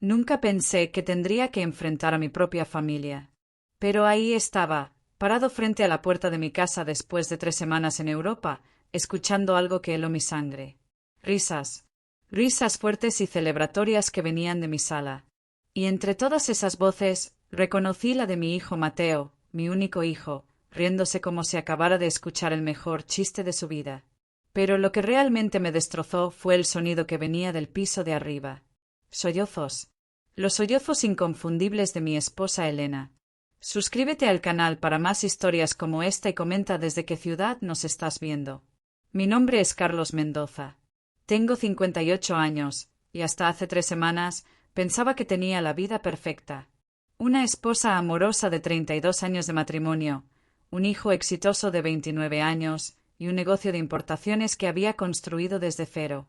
Nunca pensé que tendría que enfrentar a mi propia familia. Pero ahí estaba, parado frente a la puerta de mi casa después de 3 semanas en Europa, escuchando algo que heló mi sangre. Risas. Risas fuertes y celebratorias que venían de mi sala. Y entre todas esas voces, reconocí la de mi hijo Mateo, mi único hijo, riéndose como si acabara de escuchar el mejor chiste de su vida. Pero lo que realmente me destrozó fue el sonido que venía del piso de arriba. Sollozos. Los sollozos inconfundibles de mi esposa Elena. Suscríbete al canal para más historias como esta y comenta desde qué ciudad nos estás viendo. Mi nombre es Carlos Mendoza. Tengo 58 años, y hasta hace 3 semanas pensaba que tenía la vida perfecta. Una esposa amorosa de 32 años de matrimonio, un hijo exitoso de 29 años y un negocio de importaciones que había construido desde cero.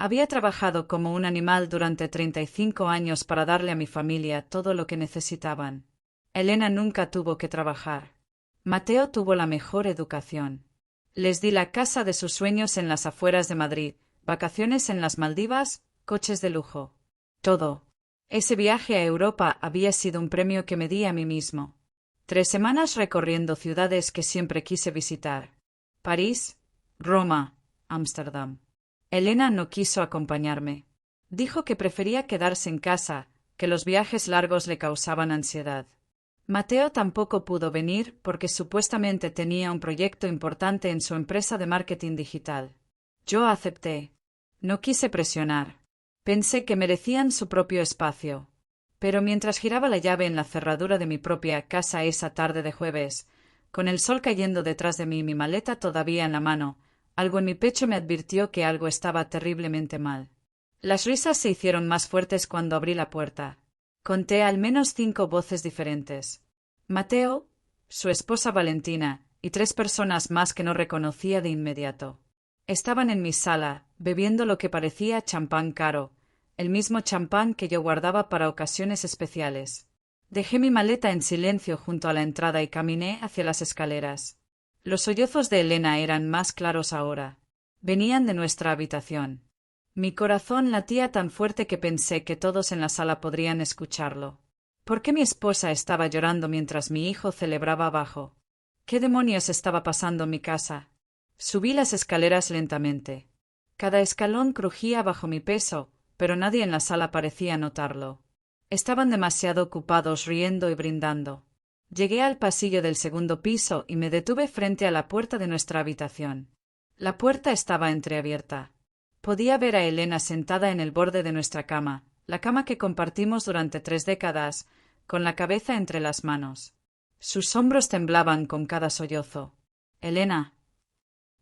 Había trabajado como un animal durante 35 años para darle a mi familia todo lo que necesitaban. Elena nunca tuvo que trabajar. Mateo tuvo la mejor educación. Les di la casa de sus sueños en las afueras de Madrid, vacaciones en las Maldivas, coches de lujo. Todo. Ese viaje a Europa había sido un premio que me di a mí mismo. 3 semanas recorriendo ciudades que siempre quise visitar. París, Roma, Ámsterdam. Elena no quiso acompañarme. Dijo que prefería quedarse en casa, que los viajes largos le causaban ansiedad. Mateo tampoco pudo venir porque supuestamente tenía un proyecto importante en su empresa de marketing digital. Yo acepté. No quise presionar. Pensé que merecían su propio espacio. Pero mientras giraba la llave en la cerradura de mi propia casa esa tarde de jueves, con el sol cayendo detrás de mí y mi maleta todavía en la mano, algo en mi pecho me advirtió que algo estaba terriblemente mal. Las risas se hicieron más fuertes cuando abrí la puerta. Conté al menos 5 voces diferentes. Mateo, su esposa Valentina, y 3 personas más que no reconocía de inmediato. Estaban en mi sala, bebiendo lo que parecía champán caro, el mismo champán que yo guardaba para ocasiones especiales. Dejé mi maleta en silencio junto a la entrada y caminé hacia las escaleras. Los sollozos de Elena eran más claros ahora. Venían de nuestra habitación. Mi corazón latía tan fuerte que pensé que todos en la sala podrían escucharlo. ¿Por qué mi esposa estaba llorando mientras mi hijo celebraba abajo? ¿Qué demonios estaba pasando en mi casa? Subí las escaleras lentamente. Cada escalón crujía bajo mi peso, pero nadie en la sala parecía notarlo. Estaban demasiado ocupados riendo y brindando. Llegué al pasillo del segundo piso y me detuve frente a la puerta de nuestra habitación. La puerta estaba entreabierta. Podía ver a Elena sentada en el borde de nuestra cama, la cama que compartimos durante 3 décadas, con la cabeza entre las manos. Sus hombros temblaban con cada sollozo. «Elena».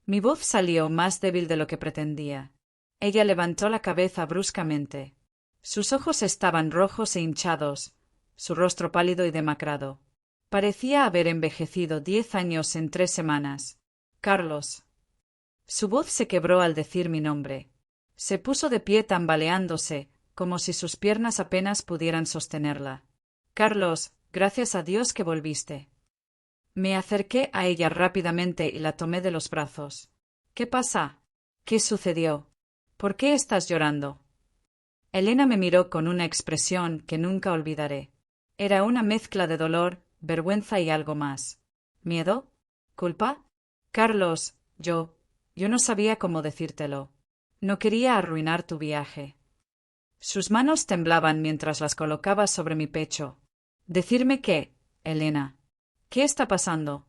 Mi voz salió más débil de lo que pretendía. Ella levantó la cabeza bruscamente. Sus ojos estaban rojos e hinchados, su rostro pálido y demacrado. Parecía haber envejecido 10 años en 3 semanas. «Carlos». Su voz se quebró al decir mi nombre. Se puso de pie tambaleándose, como si sus piernas apenas pudieran sostenerla. «Carlos, gracias a Dios que volviste». Me acerqué a ella rápidamente y la tomé de los brazos. «¿Qué pasa? ¿Qué sucedió? ¿Por qué estás llorando?» Elena me miró con una expresión que nunca olvidaré. Era una mezcla de dolor, vergüenza y algo más. ¿Miedo? ¿Culpa? «Carlos, yo no sabía cómo decírtelo. No quería arruinar tu viaje». Sus manos temblaban mientras las colocaba sobre mi pecho. «¿Decirme qué, Elena? ¿Qué está pasando?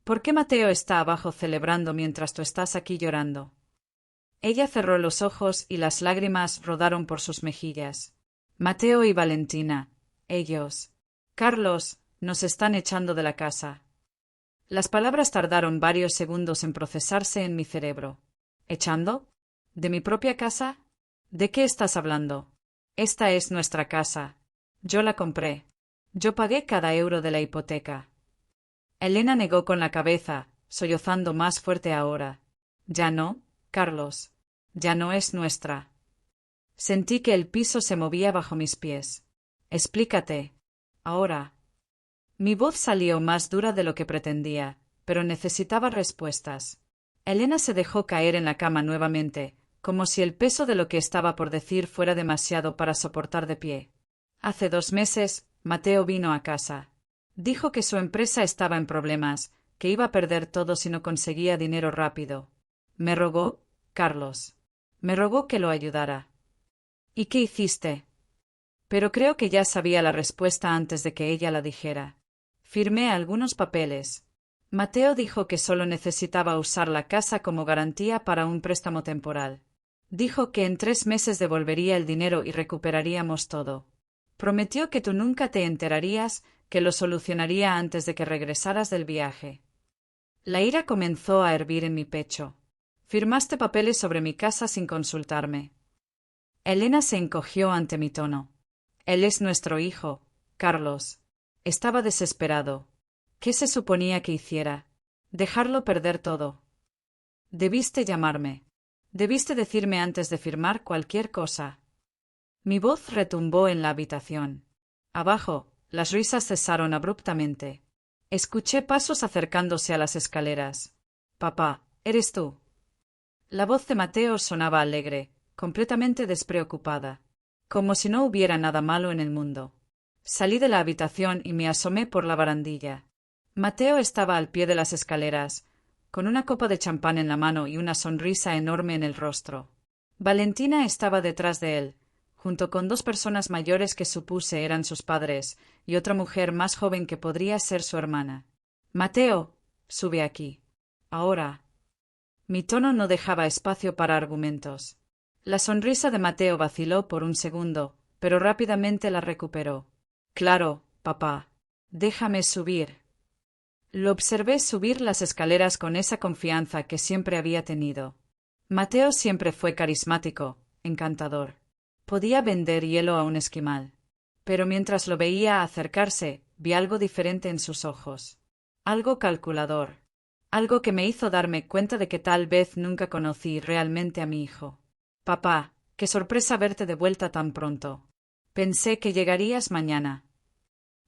¿Por qué Mateo está abajo celebrando mientras tú estás aquí llorando?» Ella cerró los ojos y las lágrimas rodaron por sus mejillas. «Mateo y Valentina, ellos. Carlos, nos están echando de la casa». Las palabras tardaron varios segundos en procesarse en mi cerebro. ¿Echando? ¿De mi propia casa? ¿De qué estás hablando? Esta es nuestra casa. Yo la compré. Yo pagué cada euro de la hipoteca. Elena negó con la cabeza, sollozando más fuerte ahora. «Ya no, Carlos. Ya no es nuestra». Sentí que el piso se movía bajo mis pies. «Explícate. Ahora». Mi voz salió más dura de lo que pretendía, pero necesitaba respuestas. Elena se dejó caer en la cama nuevamente, como si el peso de lo que estaba por decir fuera demasiado para soportar de pie. Hace 2 meses, Mateo vino a casa. Dijo que su empresa estaba en problemas, que iba a perder todo si no conseguía dinero rápido. Me rogó, Carlos. Me rogó que lo ayudara. ¿Y qué hiciste? Pero creo que ya sabía la respuesta antes de que ella la dijera. Firmé algunos papeles. Mateo dijo que solo necesitaba usar la casa como garantía para un préstamo temporal. Dijo que en 3 meses devolvería el dinero y recuperaríamos todo. Prometió que tú nunca te enterarías, que lo solucionaría antes de que regresaras del viaje. La ira comenzó a hervir en mi pecho. Firmaste papeles sobre mi casa sin consultarme. Elena se encogió ante mi tono. Él es nuestro hijo, Carlos. Estaba desesperado. ¿Qué se suponía que hiciera? Dejarlo perder todo. Debiste llamarme. Debiste decirme antes de firmar cualquier cosa. Mi voz retumbó en la habitación. Abajo, las risas cesaron abruptamente. Escuché pasos acercándose a las escaleras. Papá, ¿eres tú? La voz de Mateo sonaba alegre, completamente despreocupada, como si no hubiera nada malo en el mundo. Salí de la habitación y me asomé por la barandilla. Mateo estaba al pie de las escaleras, con una copa de champán en la mano y una sonrisa enorme en el rostro. Valentina estaba detrás de él, junto con 2 personas mayores que supuse eran sus padres, y otra mujer más joven que podría ser su hermana. Mateo, sube aquí. Ahora. Mi tono no dejaba espacio para argumentos. La sonrisa de Mateo vaciló por un segundo, pero rápidamente la recuperó. Claro, papá. Déjame subir. Lo observé subir las escaleras con esa confianza que siempre había tenido. Mateo siempre fue carismático, encantador. Podía vender hielo a un esquimal. Pero mientras lo veía acercarse, vi algo diferente en sus ojos. Algo calculador. Algo que me hizo darme cuenta de que tal vez nunca conocí realmente a mi hijo. Papá, qué sorpresa verte de vuelta tan pronto. Pensé que llegarías mañana.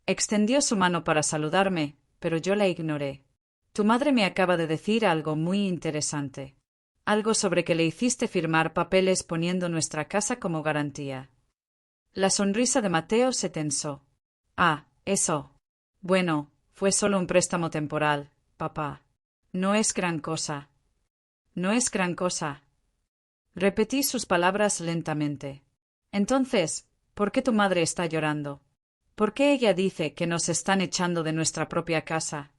Extendió su mano para saludarme, pero yo la ignoré. Tu madre me acaba de decir algo muy interesante. Algo sobre que le hiciste firmar papeles poniendo nuestra casa como garantía. La sonrisa de Mateo se tensó. Ah, eso. Bueno, fue solo un préstamo temporal, papá. No es gran cosa. No es gran cosa. Repetí sus palabras lentamente. Entonces, ¿por qué tu madre está llorando? ¿Por qué ella dice que nos están echando de nuestra propia casa?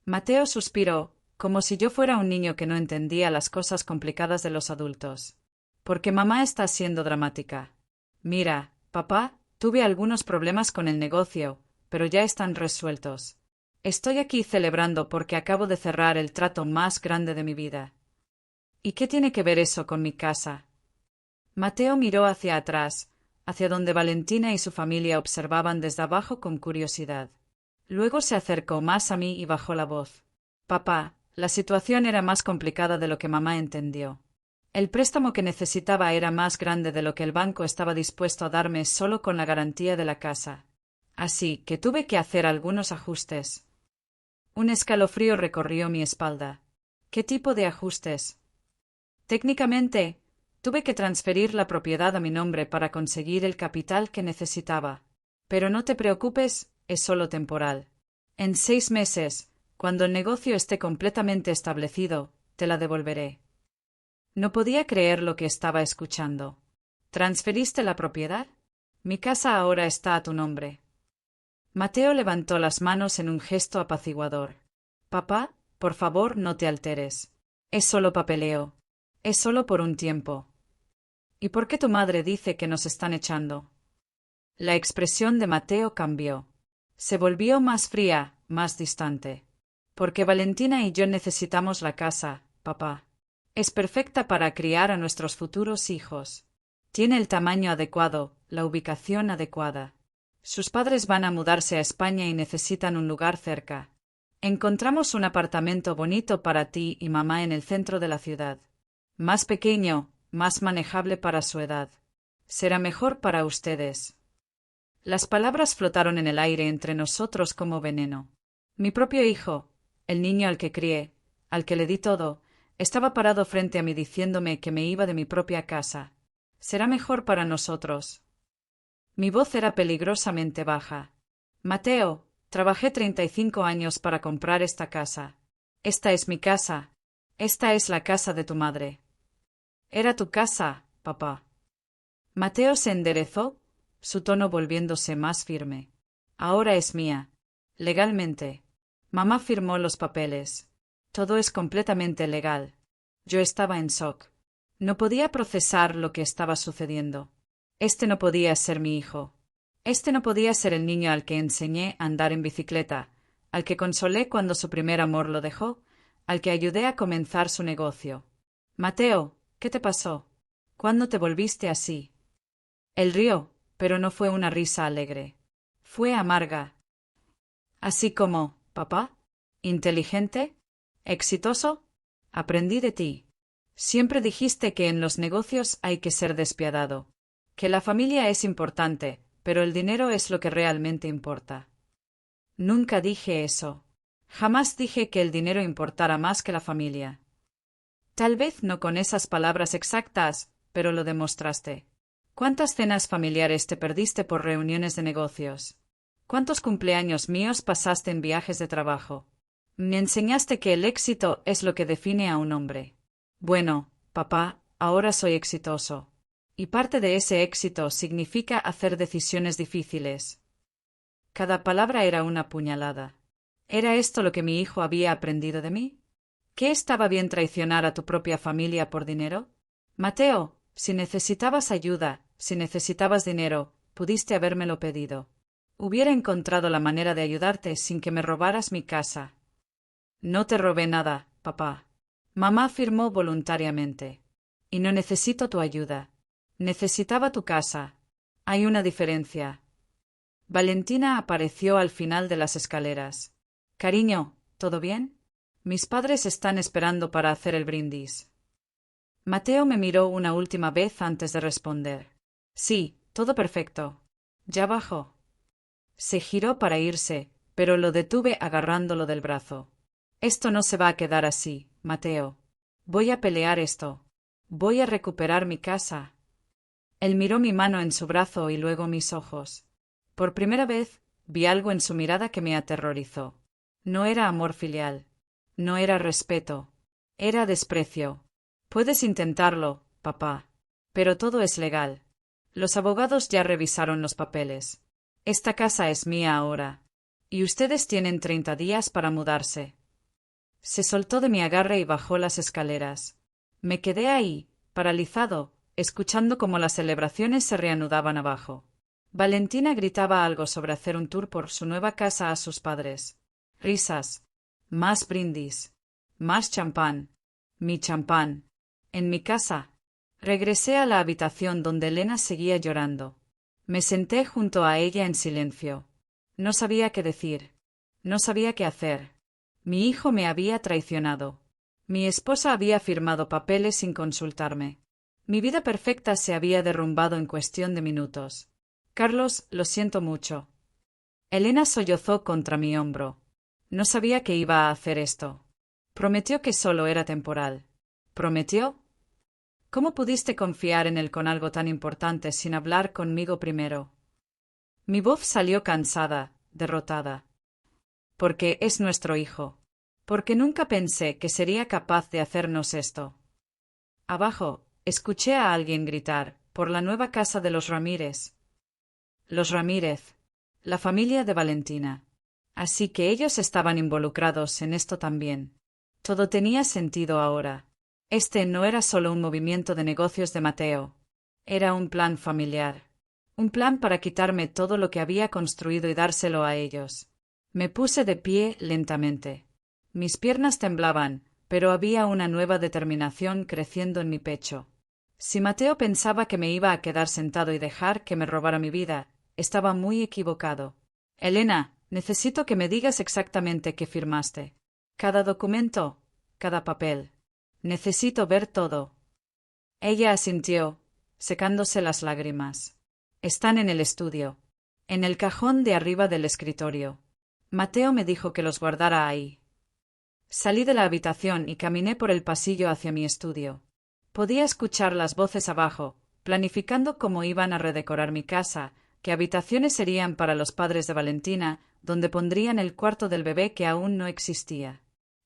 Mateo suspiró, como si yo fuera un niño que no entendía las cosas complicadas de los adultos. Porque mamá está siendo dramática. Mira, papá, tuve algunos problemas con el negocio, pero ya están resueltos. Estoy aquí celebrando porque acabo de cerrar el trato más grande de mi vida. ¿Y qué tiene que ver eso con mi casa? Mateo miró hacia atrás, hacia donde Valentina y su familia observaban desde abajo con curiosidad. Luego se acercó más a mí y bajó la voz. Papá, la situación era más complicada de lo que mamá entendió. El préstamo que necesitaba era más grande de lo que el banco estaba dispuesto a darme solo con la garantía de la casa. Así que tuve que hacer algunos ajustes. Un escalofrío recorrió mi espalda. ¿Qué tipo de ajustes? Técnicamente, tuve que transferir la propiedad a mi nombre para conseguir el capital que necesitaba. Pero no te preocupes, es solo temporal. En 6 meses, cuando el negocio esté completamente establecido, te la devolveré. No podía creer lo que estaba escuchando. ¿Transferiste la propiedad? Mi casa ahora está a tu nombre. Mateo levantó las manos en un gesto apaciguador. Papá, por favor, no te alteres. Es solo papeleo. Es solo por un tiempo. ¿Y por qué tu madre dice que nos están echando? La expresión de Mateo cambió. Se volvió más fría, más distante. Porque Valentina y yo necesitamos la casa, papá. Es perfecta para criar a nuestros futuros hijos. Tiene el tamaño adecuado, la ubicación adecuada. Sus padres van a mudarse a España y necesitan un lugar cerca. Encontramos un apartamento bonito para ti y mamá en el centro de la ciudad. Más pequeño, más manejable para su edad. Será mejor para ustedes. Las palabras flotaron en el aire entre nosotros como veneno. Mi propio hijo, el niño al que crié, al que le di todo, estaba parado frente a mí diciéndome que me iba de mi propia casa. Será mejor para nosotros. Mi voz era peligrosamente baja. Mateo, trabajé 35 años para comprar esta casa. Esta es mi casa. Esta es la casa de tu madre. Era tu casa, papá. Mateo se enderezó, su tono volviéndose más firme. Ahora es mía. Legalmente. Mamá firmó los papeles. Todo es completamente legal. Yo estaba en shock. No podía procesar lo que estaba sucediendo. Este no podía ser mi hijo. Este no podía ser el niño al que enseñé a andar en bicicleta, al que consolé cuando su primer amor lo dejó, al que ayudé a comenzar su negocio. Mateo, ¿qué te pasó? ¿Cuándo te volviste así? Él rió, pero no fue una risa alegre. Fue amarga. Así como, papá, inteligente, exitoso, aprendí de ti. Siempre dijiste que en los negocios hay que ser despiadado, que la familia es importante, pero el dinero es lo que realmente importa. Nunca dije eso. Jamás dije que el dinero importara más que la familia. Tal vez no con esas palabras exactas, pero lo demostraste. ¿Cuántas cenas familiares te perdiste por reuniones de negocios? ¿Cuántos cumpleaños míos pasaste en viajes de trabajo? Me enseñaste que el éxito es lo que define a un hombre. Bueno, papá, ahora soy exitoso. Y parte de ese éxito significa hacer decisiones difíciles. Cada palabra era una puñalada. ¿Era esto lo que mi hijo había aprendido de mí? ¿Qué estaba bien traicionar a tu propia familia por dinero? Mateo, si necesitabas ayuda, si necesitabas dinero, pudiste habérmelo pedido. Hubiera encontrado la manera de ayudarte sin que me robaras mi casa. No te robé nada, papá. Mamá firmó voluntariamente. Y no necesito tu ayuda. Necesitaba tu casa. Hay una diferencia. Valentina apareció al final de las escaleras. Cariño, ¿todo bien? Mis padres están esperando para hacer el brindis. Mateo me miró una última vez antes de responder. Sí, todo perfecto. Ya bajo. Se giró para irse, pero lo detuve agarrándolo del brazo. Esto no se va a quedar así, Mateo. Voy a pelear esto. Voy a recuperar mi casa. Él miró mi mano en su brazo y luego mis ojos. Por primera vez, vi algo en su mirada que me aterrorizó. No era amor filial. No era respeto. Era desprecio. Puedes intentarlo, papá. Pero todo es legal. Los abogados ya revisaron los papeles. Esta casa es mía ahora. Y ustedes tienen 30 días para mudarse. Se soltó de mi agarre y bajó las escaleras. Me quedé ahí, paralizado, escuchando cómo las celebraciones se reanudaban abajo. Valentina gritaba algo sobre hacer un tour por su nueva casa a sus padres. Risas. Más brindis. Más champán. Mi champán. En mi casa. Regresé a la habitación donde Elena seguía llorando. Me senté junto a ella en silencio. No sabía qué decir. No sabía qué hacer. Mi hijo me había traicionado. Mi esposa había firmado papeles sin consultarme. Mi vida perfecta se había derrumbado en cuestión de minutos. Carlos, lo siento mucho. Elena sollozó contra mi hombro. No sabía que iba a hacer esto. Prometió que solo era temporal. ¿Prometió? ¿Cómo pudiste confiar en él con algo tan importante sin hablar conmigo primero? Mi voz salió cansada, derrotada. Porque es nuestro hijo. Porque nunca pensé que sería capaz de hacernos esto. Abajo, escuché a alguien gritar, por la nueva casa de los Ramírez. Los Ramírez. La familia de Valentina. Así que ellos estaban involucrados en esto también. Todo tenía sentido ahora. Este no era solo un movimiento de negocios de Mateo. Era un plan familiar. Un plan para quitarme todo lo que había construido y dárselo a ellos. Me puse de pie lentamente. Mis piernas temblaban, pero había una nueva determinación creciendo en mi pecho. Si Mateo pensaba que me iba a quedar sentado y dejar que me robara mi vida, estaba muy equivocado. Elena, necesito que me digas exactamente qué firmaste. Cada documento, cada papel. Necesito ver todo. Ella asintió, secándose las lágrimas. Están en el estudio. En el cajón de arriba del escritorio. Mateo me dijo que los guardara ahí. Salí de la habitación y caminé por el pasillo hacia mi estudio. Podía escuchar las voces abajo, planificando cómo iban a redecorar mi casa, qué habitaciones serían para los padres de Valentina, donde pondrían el cuarto del bebé que aún no existía.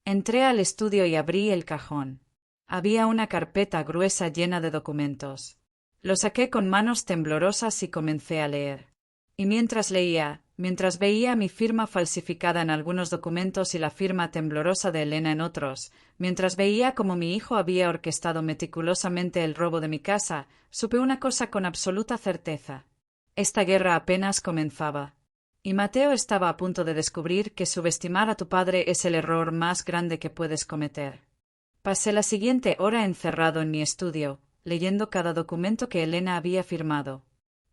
Entré al estudio y abrí el cajón. Había una carpeta gruesa llena de documentos. Lo saqué con manos temblorosas y comencé a leer. Y mientras leía, mientras veía mi firma falsificada en algunos documentos y la firma temblorosa de Elena en otros, mientras veía cómo mi hijo había orquestado meticulosamente el robo de mi casa, supe una cosa con absoluta certeza. Esta guerra apenas comenzaba. Y Mateo estaba a punto de descubrir que subestimar a tu padre es el error más grande que puedes cometer. Pasé la siguiente hora encerrado en mi estudio, leyendo cada documento que Elena había firmado.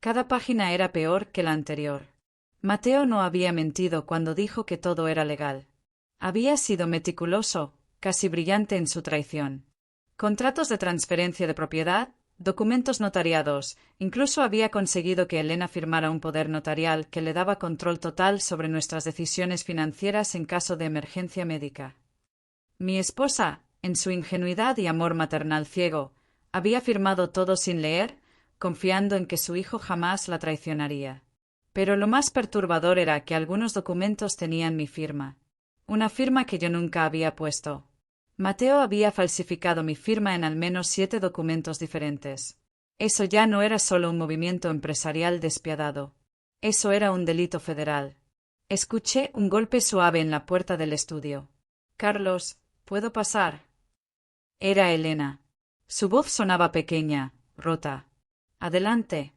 Cada página era peor que la anterior. Mateo no había mentido cuando dijo que todo era legal. Había sido meticuloso, casi brillante en su traición. Contratos de transferencia de propiedad, documentos notariados, incluso había conseguido que Elena firmara un poder notarial que le daba control total sobre nuestras decisiones financieras en caso de emergencia médica. Mi esposa, en su ingenuidad y amor maternal ciego, había firmado todo sin leer, confiando en que su hijo jamás la traicionaría. Pero lo más perturbador era que algunos documentos tenían mi firma. Una firma que yo nunca había puesto. Mateo había falsificado mi firma en al menos 7 documentos diferentes. Eso ya no era solo un movimiento empresarial despiadado. Eso era un delito federal. Escuché un golpe suave en la puerta del estudio. «Carlos, ¿puedo pasar?» Era Elena. Su voz sonaba pequeña, rota. «Adelante».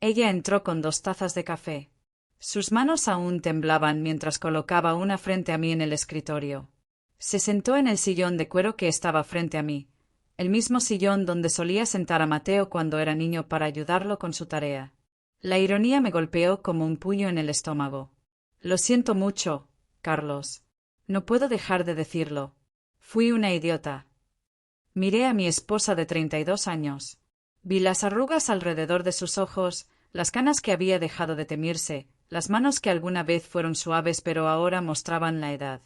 Ella entró con 2 tazas de café. Sus manos aún temblaban mientras colocaba una frente a mí en el escritorio. Se sentó en el sillón de cuero que estaba frente a mí, el mismo sillón donde solía sentar a Mateo cuando era niño para ayudarlo con su tarea. La ironía me golpeó como un puño en el estómago. «Lo siento mucho, Carlos. No puedo dejar de decirlo. Fui una idiota». Miré a mi esposa de 32 años. Vi las arrugas alrededor de sus ojos, las canas que había dejado de teñirse, las manos que alguna vez fueron suaves pero ahora mostraban la edad.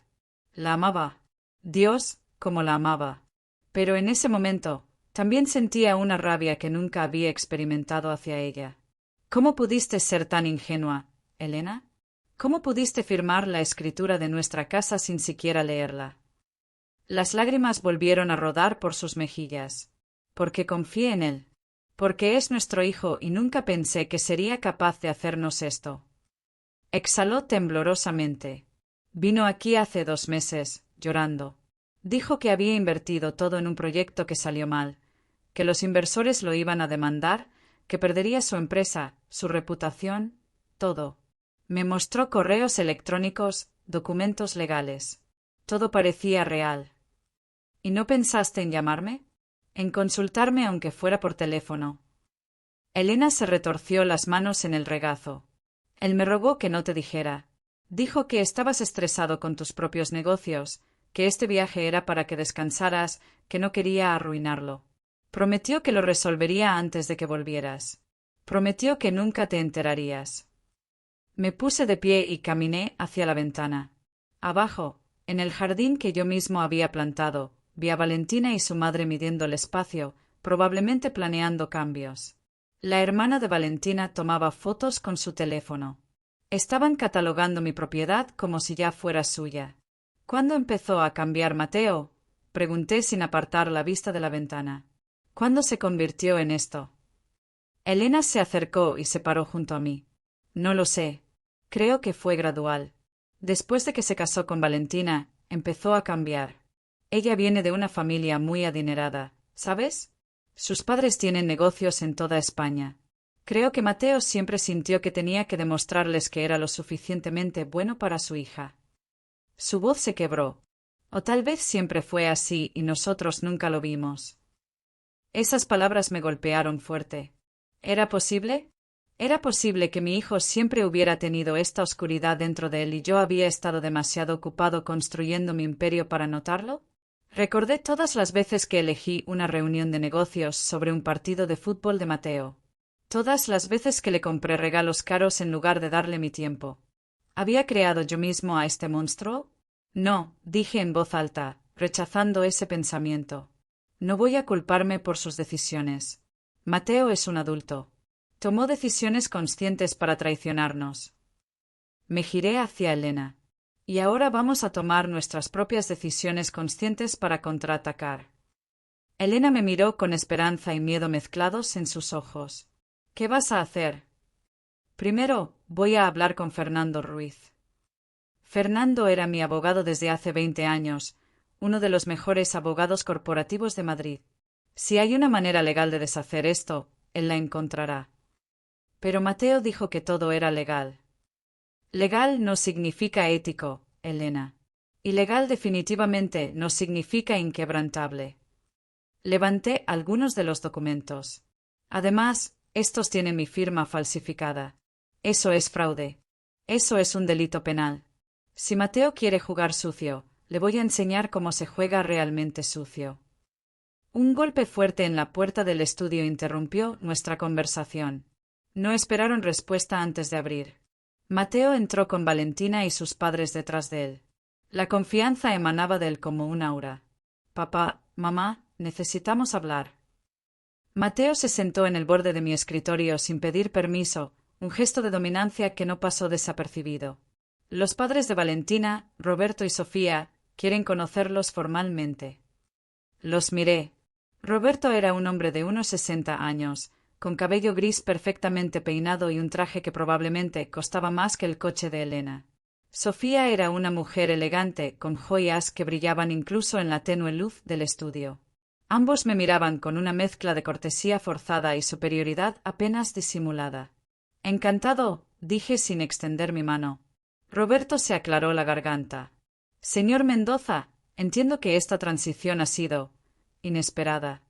La amaba. Dios, cómo la amaba. Pero en ese momento, también sentía una rabia que nunca había experimentado hacia ella. ¿Cómo pudiste ser tan ingenua, Elena? ¿Cómo pudiste firmar la escritura de nuestra casa sin siquiera leerla? Las lágrimas volvieron a rodar por sus mejillas. Porque confié en él. Porque es nuestro hijo y nunca pensé que sería capaz de hacernos esto. Exhaló temblorosamente. Vino aquí hace 2 meses, llorando. Dijo que había invertido todo en un proyecto que salió mal, que los inversores lo iban a demandar, que perdería su empresa, su reputación, todo. Me mostró correos electrónicos, documentos legales. Todo parecía real. ¿Y no pensaste en llamarme? En consultarme aunque fuera por teléfono. Elena se retorció las manos en el regazo. Él me rogó que no te dijera. Dijo que estabas estresado con tus propios negocios, que este viaje era para que descansaras, que no quería arruinarlo. Prometió que lo resolvería antes de que volvieras. Prometió que nunca te enterarías. Me puse de pie y caminé hacia la ventana. Abajo, en el jardín que yo mismo había plantado, vi a Valentina y su madre midiendo el espacio, probablemente planeando cambios. La hermana de Valentina tomaba fotos con su teléfono. Estaban catalogando mi propiedad como si ya fuera suya. ¿Cuándo empezó a cambiar Mateo?, pregunté sin apartar la vista de la ventana. ¿Cuándo se convirtió en esto? Elena se acercó y se paró junto a mí. No lo sé. Creo que fue gradual. Después de que se casó con Valentina, empezó a cambiar. Ella viene de una familia muy adinerada, ¿sabes? Sus padres tienen negocios en toda España. Creo que Mateo siempre sintió que tenía que demostrarles que era lo suficientemente bueno para su hija. Su voz se quebró. O tal vez siempre fue así y nosotros nunca lo vimos. Esas palabras me golpearon fuerte. ¿Era posible? ¿Era posible que mi hijo siempre hubiera tenido esta oscuridad dentro de él y yo había estado demasiado ocupado construyendo mi imperio para notarlo? Recordé todas las veces que elegí una reunión de negocios sobre un partido de fútbol de Mateo. Todas las veces que le compré regalos caros en lugar de darle mi tiempo. ¿Había creado yo mismo a este monstruo? No, dije en voz alta, rechazando ese pensamiento. No voy a culparme por sus decisiones. Mateo es un adulto. Tomó decisiones conscientes para traicionarnos. Me giré hacia Elena. Y ahora vamos a tomar nuestras propias decisiones conscientes para contraatacar. Elena me miró con esperanza y miedo mezclados en sus ojos. ¿Qué vas a hacer? Primero, voy a hablar con Fernando Ruiz. Fernando era mi abogado desde hace 20 años, uno de los mejores abogados corporativos de Madrid. Si hay una manera legal de deshacer esto, él la encontrará. Pero Mateo dijo que todo era legal. Legal no significa ético, Elena. Y legal definitivamente no significa inquebrantable. Levanté algunos de los documentos. Además, estos tienen mi firma falsificada. Eso es fraude. Eso es un delito penal. Si Mateo quiere jugar sucio, le voy a enseñar cómo se juega realmente sucio. Un golpe fuerte en la puerta del estudio interrumpió nuestra conversación. No esperaron respuesta antes de abrir. Mateo entró con Valentina y sus padres detrás de él. La confianza emanaba de él como un aura. Papá, mamá, necesitamos hablar. Mateo se sentó en el borde de mi escritorio sin pedir permiso, un gesto de dominancia que no pasó desapercibido. Los padres de Valentina, Roberto y Sofía, quieren conocerlos formalmente. Los miré. Roberto era un hombre de unos 60 años, con cabello gris perfectamente peinado y un traje que probablemente costaba más que el coche de Elena. Sofía era una mujer elegante, con joyas que brillaban incluso en la tenue luz del estudio. Ambos me miraban con una mezcla de cortesía forzada y superioridad apenas disimulada. Encantado, dije sin extender mi mano. Roberto se aclaró la garganta. Señor Mendoza, entiendo que esta transición ha sido inesperada.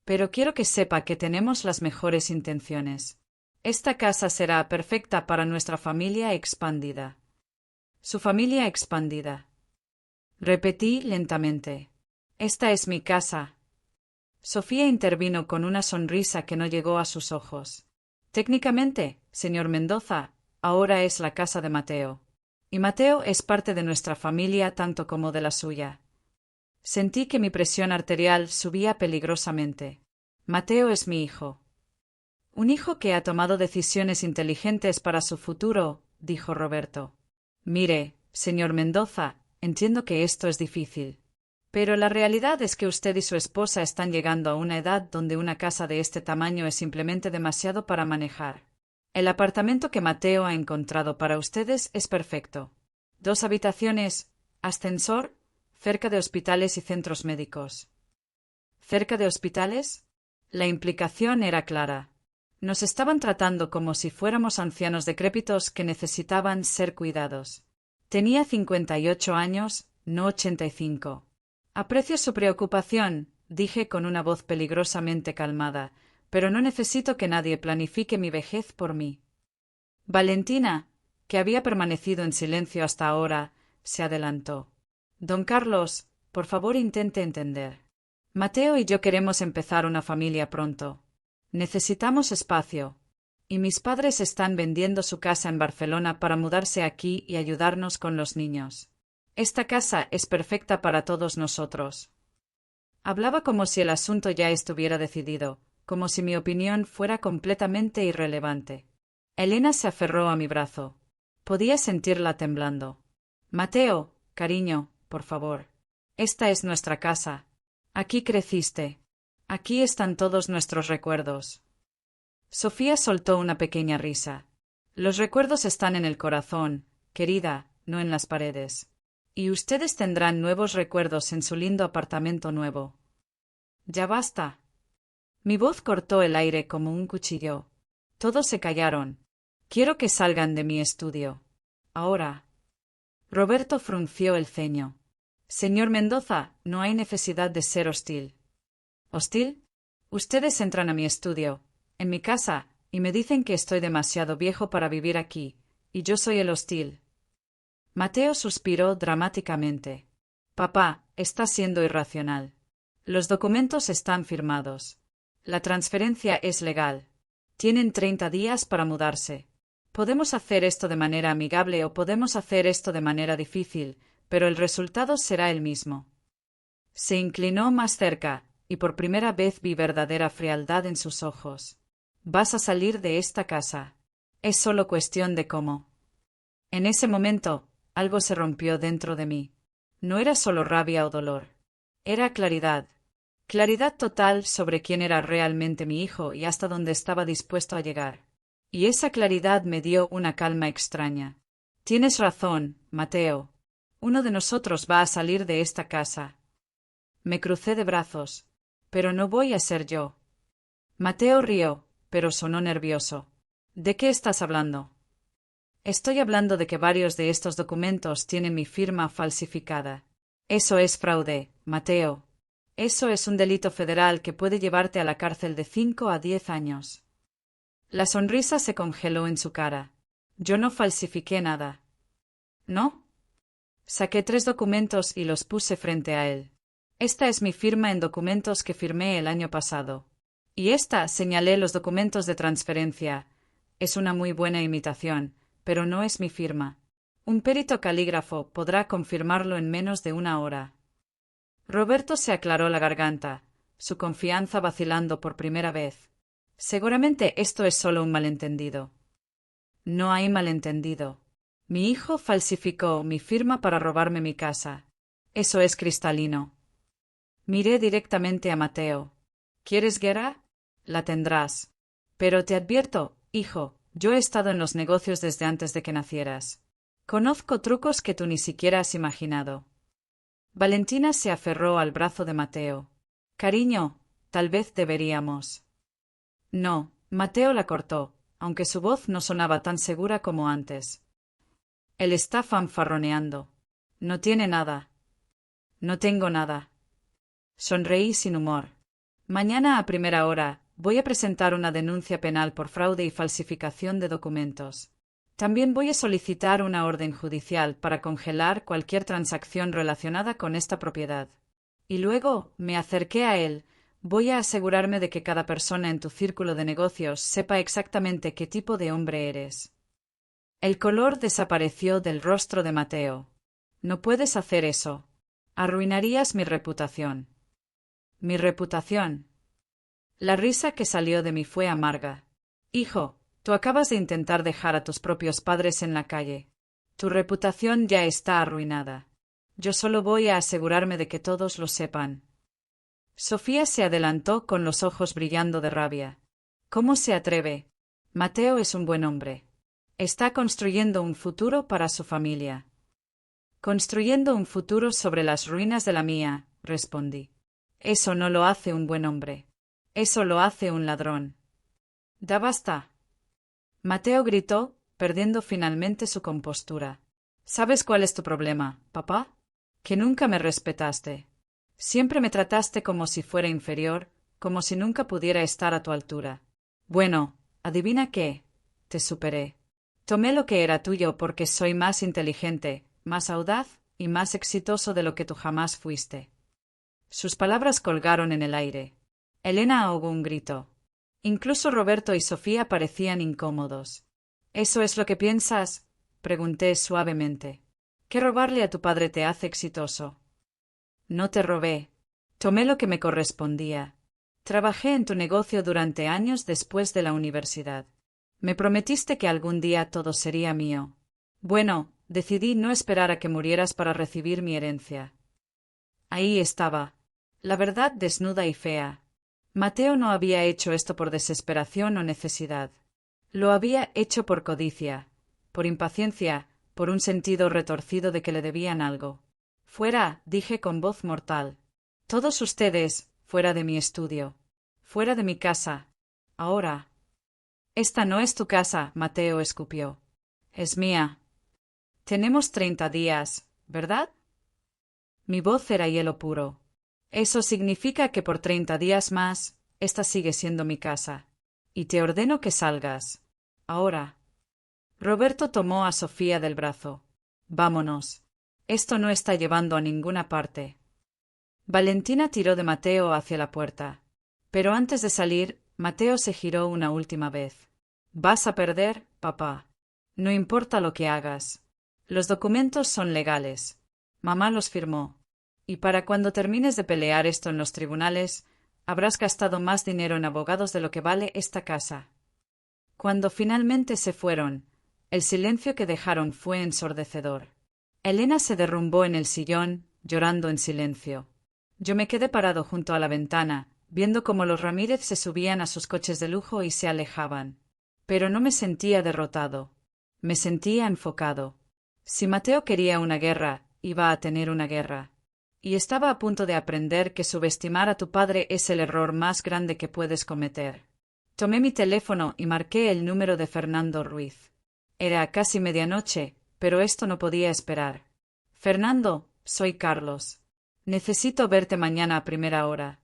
Pero quiero que sepa que tenemos las mejores intenciones. Esta casa será perfecta para nuestra familia expandida. Su familia expandida. Repetí lentamente. Esta es mi casa. Sofía intervino con una sonrisa que no llegó a sus ojos. Técnicamente, señor Mendoza, ahora es la casa de Mateo. Y Mateo es parte de nuestra familia tanto como de la suya. Sentí que mi presión arterial subía peligrosamente. Mateo es mi hijo. Un hijo que ha tomado decisiones inteligentes para su futuro, dijo Roberto. Mire, señor Mendoza, entiendo que esto es difícil. Pero la realidad es que usted y su esposa están llegando a una edad donde una casa de este tamaño es simplemente demasiado para manejar. El apartamento que Mateo ha encontrado para ustedes es perfecto. 2 habitaciones, ascensor, cerca de hospitales y centros médicos. ¿Cerca de hospitales? La implicación era clara. Nos estaban tratando como si fuéramos ancianos decrépitos que necesitaban ser cuidados. Tenía 58 años, no 85. Aprecio su preocupación, dije con una voz peligrosamente calmada, pero no necesito que nadie planifique mi vejez por mí. Valentina, que había permanecido en silencio hasta ahora, se adelantó. Don Carlos, por favor intente entender. Mateo y yo queremos empezar una familia pronto. Necesitamos espacio. Y mis padres están vendiendo su casa en Barcelona para mudarse aquí y ayudarnos con los niños. Esta casa es perfecta para todos nosotros. Hablaba como si el asunto ya estuviera decidido, como si mi opinión fuera completamente irrelevante. Elena se aferró a mi brazo. Podía sentirla temblando. Mateo, cariño, por favor. Esta es nuestra casa. Aquí creciste. Aquí están todos nuestros recuerdos. Sofía soltó una pequeña risa. Los recuerdos están en el corazón, querida, no en las paredes. Y ustedes tendrán nuevos recuerdos en su lindo apartamento nuevo. Ya basta. Mi voz cortó el aire como un cuchillo. Todos se callaron. Quiero que salgan de mi estudio. Ahora. Roberto frunció el ceño. Señor Mendoza, no hay necesidad de ser hostil. ¿Hostil? Ustedes entran a mi estudio, en mi casa, y me dicen que estoy demasiado viejo para vivir aquí, y yo soy el hostil. Mateo suspiró dramáticamente. Papá, está siendo irracional. Los documentos están firmados. La transferencia es legal. Tienen 30 días para mudarse. Podemos hacer esto de manera amigable o podemos hacer esto de manera difícil, pero el resultado será el mismo. Se inclinó más cerca, y por primera vez vi verdadera frialdad en sus ojos. Vas a salir de esta casa. Es solo cuestión de cómo. En ese momento, algo se rompió dentro de mí. No era solo rabia o dolor. Era claridad. Claridad total sobre quién era realmente mi hijo y hasta dónde estaba dispuesto a llegar. Y esa claridad me dio una calma extraña. Tienes razón, Mateo. Uno de nosotros va a salir de esta casa. Me crucé de brazos. Pero no voy a ser yo. Mateo rió, pero sonó nervioso. ¿De qué estás hablando? Estoy hablando de que varios de estos documentos tienen mi firma falsificada. Eso es fraude, Mateo. Eso es un delito federal que puede llevarte a la cárcel de 5 a 10 años. La sonrisa se congeló en su cara. Yo no falsifiqué nada. ¿No? Saqué 3 documentos y los puse frente a él. Esta es mi firma en documentos que firmé el año pasado. Y esta, señalé los documentos de transferencia. Es una muy buena imitación, pero no es mi firma. Un perito calígrafo podrá confirmarlo en menos de 1 hora. Roberto se aclaró la garganta, su confianza vacilando por primera vez. Seguramente esto es solo un malentendido. No hay malentendido. Mi hijo falsificó mi firma para robarme mi casa. Eso es cristalino. Miré directamente a Mateo. ¿Quieres guerra? La tendrás. Pero te advierto, hijo, yo he estado en los negocios desde antes de que nacieras. Conozco trucos que tú ni siquiera has imaginado. Valentina se aferró al brazo de Mateo. Cariño, tal vez deberíamos. No, Mateo la cortó, aunque su voz no sonaba tan segura como antes. Él está fanfarroneando. No tiene nada. No tengo nada. Sonreí sin humor. Mañana a primera hora voy a presentar una denuncia penal por fraude y falsificación de documentos. También voy a solicitar una orden judicial para congelar cualquier transacción relacionada con esta propiedad. Y luego me acerqué a él. Voy a asegurarme de que cada persona en tu círculo de negocios sepa exactamente qué tipo de hombre eres. El color desapareció del rostro de Mateo. No puedes hacer eso. Arruinarías mi reputación. ¿Mi reputación? La risa que salió de mí fue amarga. Hijo, tú acabas de intentar dejar a tus propios padres en la calle. Tu reputación ya está arruinada. Yo solo voy a asegurarme de que todos lo sepan. Sofía se adelantó con los ojos brillando de rabia. ¿Cómo se atreve? Mateo es un buen hombre. Está construyendo un futuro para su familia. Construyendo un futuro sobre las ruinas de la mía, respondí. Eso no lo hace un buen hombre. Eso lo hace un ladrón. Da basta. Mateo gritó, perdiendo finalmente su compostura. ¿Sabes cuál es tu problema, papá? Que nunca me respetaste. Siempre me trataste como si fuera inferior, como si nunca pudiera estar a tu altura. Bueno, adivina qué. Te superé. Tomé lo que era tuyo porque soy más inteligente, más audaz y más exitoso de lo que tú jamás fuiste. Sus palabras colgaron en el aire. Elena ahogó un grito. Incluso Roberto y Sofía parecían incómodos. ¿Eso es lo que piensas? Pregunté suavemente. ¿Que robarle a tu padre te hace exitoso? No te robé. Tomé lo que me correspondía. Trabajé en tu negocio durante años después de la universidad. Me prometiste que algún día todo sería mío. Bueno, decidí no esperar a que murieras para recibir mi herencia. Ahí estaba, la verdad desnuda y fea. Mateo no había hecho esto por desesperación o necesidad. Lo había hecho por codicia, por impaciencia, por un sentido retorcido de que le debían algo. Fuera, dije con voz mortal. Todos ustedes, fuera de mi estudio. Fuera de mi casa. Ahora. Esta no es tu casa, Mateo escupió. Es mía. Tenemos 30 días, ¿verdad? Mi voz era hielo puro. Eso significa que por 30 días más, esta sigue siendo mi casa. Y te ordeno que salgas. Ahora. Roberto tomó a Sofía del brazo. Vámonos. Esto no está llevando a ninguna parte. Valentina tiró de Mateo hacia la puerta. Pero antes de salir, Mateo se giró una última vez. Vas a perder, papá. No importa lo que hagas. Los documentos son legales. Mamá los firmó. Y para cuando termines de pelear esto en los tribunales, habrás gastado más dinero en abogados de lo que vale esta casa. Cuando finalmente se fueron, el silencio que dejaron fue ensordecedor. Elena se derrumbó en el sillón, llorando en silencio. Yo me quedé parado junto a la ventana, viendo cómo los Ramírez se subían a sus coches de lujo y se alejaban. Pero no me sentía derrotado. Me sentía enfocado. Si Mateo quería una guerra, iba a tener una guerra. Y estaba a punto de aprender que subestimar a tu padre es el error más grande que puedes cometer. Tomé mi teléfono y marqué el número de Fernando Ruiz. Era casi medianoche, pero esto no podía esperar. Fernando, soy Carlos. Necesito verte mañana a primera hora.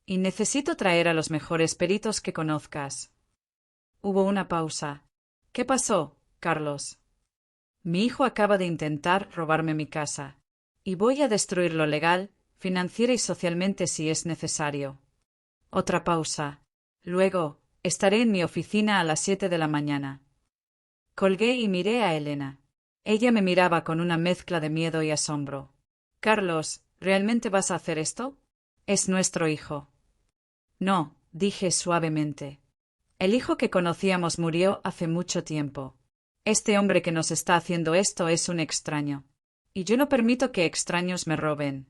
Y necesito traer a los mejores peritos que conozcas. Hubo una pausa. ¿Qué pasó, Carlos? Mi hijo acaba de intentar robarme mi casa. Y voy a destruir lo legal, financiera y socialmente si es necesario. Otra pausa. Luego, estaré en mi oficina a las 7 de la mañana. Colgué y miré a Elena. Ella me miraba con una mezcla de miedo y asombro. Carlos, ¿realmente vas a hacer esto? Es nuestro hijo. No, dije suavemente. El hijo que conocíamos murió hace mucho tiempo. Este hombre que nos está haciendo esto es un extraño. Y yo no permito que extraños me roben.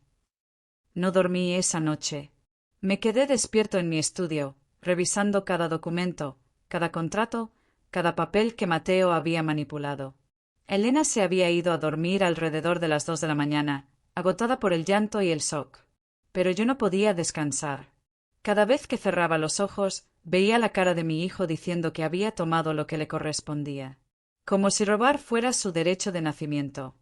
No dormí esa noche. Me quedé despierto en mi estudio, revisando cada documento, cada contrato, cada papel que Mateo había manipulado. Elena se había ido a dormir alrededor de las 2 de la mañana, agotada por el llanto y el shock. Pero yo no podía descansar. Cada vez que cerraba los ojos, veía la cara de mi hijo diciendo que había tomado lo que le correspondía. Como si robar fuera su derecho de nacimiento.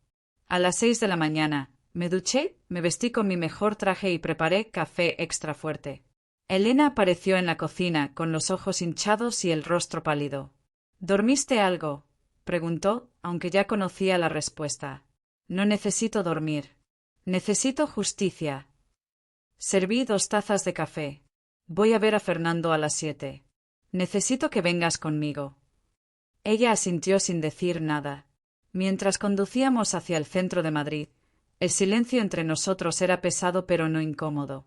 A las 6 de la mañana, me duché, me vestí con mi mejor traje y preparé café extra fuerte. Elena apareció en la cocina, con los ojos hinchados y el rostro pálido. ¿Dormiste algo?, preguntó, aunque ya conocía la respuesta. No necesito dormir. Necesito justicia. Serví 2 tazas de café. Voy a ver a Fernando a las 7. Necesito que vengas conmigo. Ella asintió sin decir nada. Mientras conducíamos hacia el centro de Madrid, el silencio entre nosotros era pesado pero no incómodo.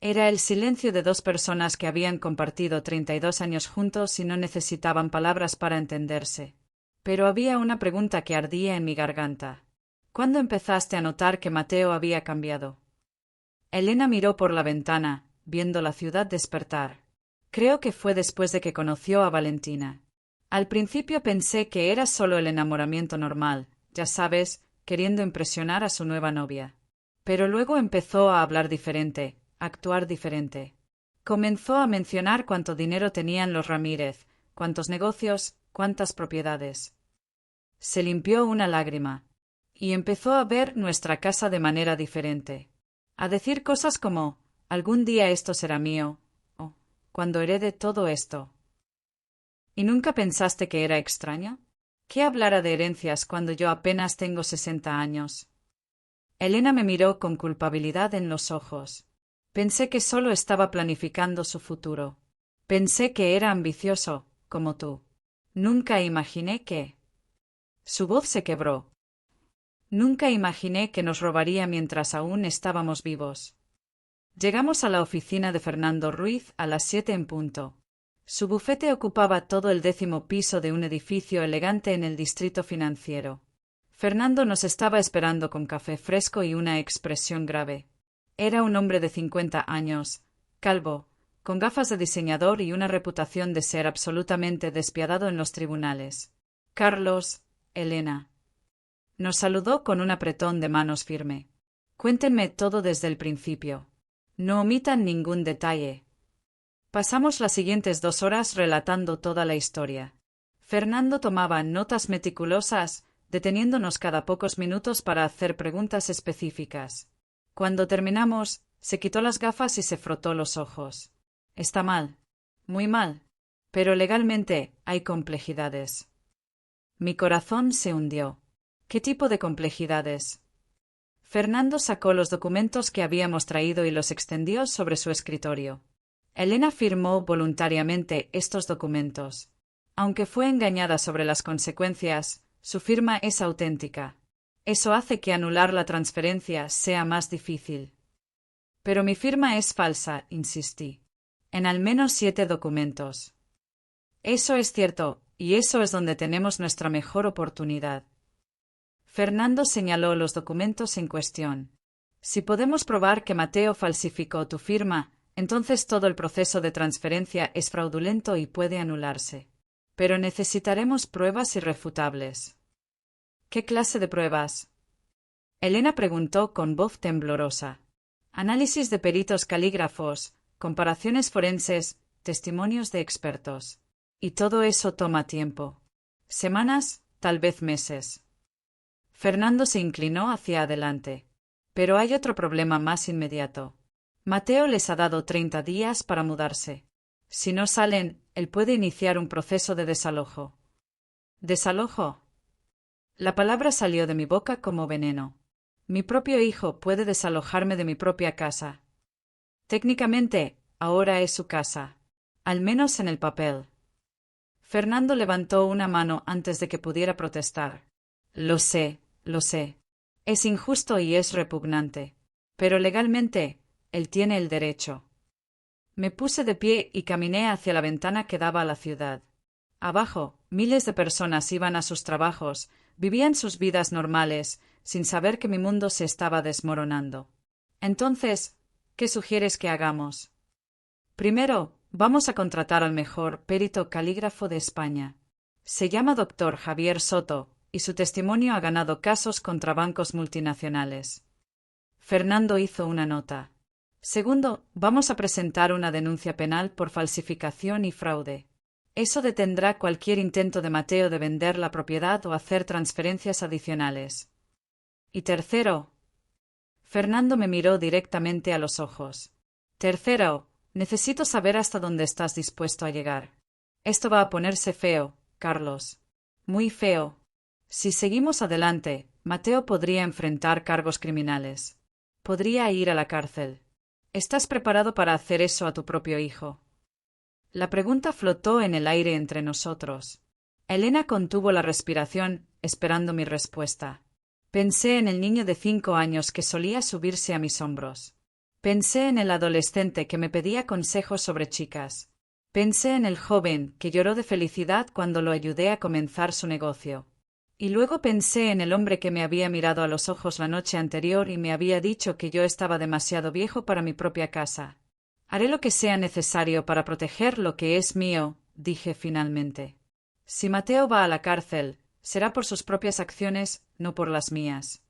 Era el silencio de 2 personas que habían compartido 32 años juntos y no necesitaban palabras para entenderse. Pero había una pregunta que ardía en mi garganta. ¿Cuándo empezaste a notar que Mateo había cambiado? Elena miró por la ventana, viendo la ciudad despertar. Creo que fue después de que conoció a Valentina. Al principio pensé que era solo el enamoramiento normal, ya sabes, queriendo impresionar a su nueva novia. Pero luego empezó a hablar diferente, a actuar diferente. Comenzó a mencionar cuánto dinero tenían los Ramírez, cuántos negocios, cuántas propiedades. Se limpió una lágrima. Y empezó a ver nuestra casa de manera diferente. A decir cosas como, algún día esto será mío, o, cuando herede todo esto. ¿Y nunca pensaste que era extraño? ¿Qué hablara de herencias cuando yo apenas tengo 60 años? Elena me miró con culpabilidad en los ojos. Pensé que solo estaba planificando su futuro. Pensé que era ambicioso, como tú. Nunca imaginé que... Su voz se quebró. Nunca imaginé que nos robaría mientras aún estábamos vivos. Llegamos a la oficina de Fernando Ruiz a las 7 en punto. Su bufete ocupaba todo el 10º piso de un edificio elegante en el distrito financiero. Fernando nos estaba esperando con café fresco y una expresión grave. Era un hombre de 50 años, calvo, con gafas de diseñador y una reputación de ser absolutamente despiadado en los tribunales. Carlos, Elena. Nos saludó con un apretón de manos firme. Cuéntenme todo desde el principio. No omitan ningún detalle. Pasamos las siguientes 2 horas relatando toda la historia. Fernando tomaba notas meticulosas, deteniéndonos cada pocos minutos para hacer preguntas específicas. Cuando terminamos, se quitó las gafas y se frotó los ojos. Está mal. Muy mal. Pero legalmente hay complejidades. Mi corazón se hundió. ¿Qué tipo de complejidades? Fernando sacó los documentos que habíamos traído y los extendió sobre su escritorio. Elena firmó voluntariamente estos documentos. Aunque fue engañada sobre las consecuencias, su firma es auténtica. Eso hace que anular la transferencia sea más difícil. Pero mi firma es falsa, insistí. En al menos 7 documentos. Eso es cierto, y eso es donde tenemos nuestra mejor oportunidad. Fernando señaló los documentos en cuestión. Si podemos probar que Mateo falsificó tu firma, entonces todo el proceso de transferencia es fraudulento y puede anularse. Pero necesitaremos pruebas irrefutables. ¿Qué clase de pruebas? Elena preguntó con voz temblorosa. Análisis de peritos calígrafos, comparaciones forenses, testimonios de expertos. Y todo eso toma tiempo. Semanas, tal vez meses. Fernando se inclinó hacia adelante. Pero hay otro problema más inmediato. Mateo les ha dado 30 días para mudarse. Si no salen, él puede iniciar un proceso de desalojo. ¿Desalojo? La palabra salió de mi boca como veneno. Mi propio hijo puede desalojarme de mi propia casa. Técnicamente, ahora es su casa. Al menos en el papel. Fernando levantó una mano antes de que pudiera protestar. Lo sé. Es injusto y es repugnante. Pero legalmente, él tiene el derecho. Me puse de pie y caminé hacia la ventana que daba a la ciudad. Abajo, miles de personas iban a sus trabajos, vivían sus vidas normales, sin saber que mi mundo se estaba desmoronando. Entonces, ¿qué sugieres que hagamos? Primero, vamos a contratar al mejor perito calígrafo de España. Se llama Dr. Javier Soto, y su testimonio ha ganado casos contra bancos multinacionales. Fernando hizo una nota. Segundo, vamos a presentar una denuncia penal por falsificación y fraude. Eso detendrá cualquier intento de Mateo de vender la propiedad o hacer transferencias adicionales. Y tercero, Fernando me miró directamente a los ojos. Tercero, necesito saber hasta dónde estás dispuesto a llegar. Esto va a ponerse feo, Carlos. Muy feo. Si seguimos adelante, Mateo podría enfrentar cargos criminales. Podría ir a la cárcel. ¿Estás preparado para hacer eso a tu propio hijo? La pregunta flotó en el aire entre nosotros. Elena contuvo la respiración, esperando mi respuesta. Pensé en el niño de 5 años que solía subirse a mis hombros. Pensé en el adolescente que me pedía consejos sobre chicas. Pensé en el joven que lloró de felicidad cuando lo ayudé a comenzar su negocio. Y luego pensé en el hombre que me había mirado a los ojos la noche anterior y me había dicho que yo estaba demasiado viejo para mi propia casa. Haré lo que sea necesario para proteger lo que es mío, dije finalmente. Si Mateo va a la cárcel, será por sus propias acciones, no por las mías.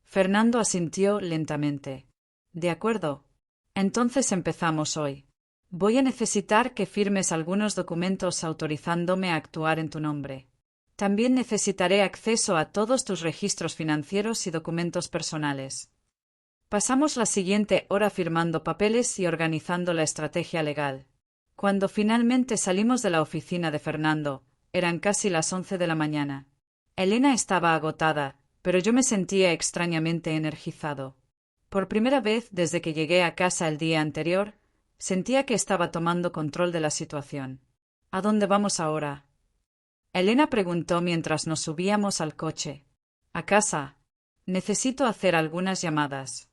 Fernando asintió lentamente. De acuerdo. Entonces empezamos hoy. Voy a necesitar que firmes algunos documentos autorizándome a actuar en tu nombre. También necesitaré acceso a todos tus registros financieros y documentos personales. Pasamos la siguiente hora firmando papeles y organizando la estrategia legal. Cuando finalmente salimos de la oficina de Fernando, eran casi las 11 de la mañana. Elena estaba agotada, pero yo me sentía extrañamente energizado. Por primera vez desde que llegué a casa el día anterior, sentía que estaba tomando control de la situación. ¿A dónde vamos ahora? Elena preguntó mientras nos subíamos al coche. A casa. Necesito hacer algunas llamadas.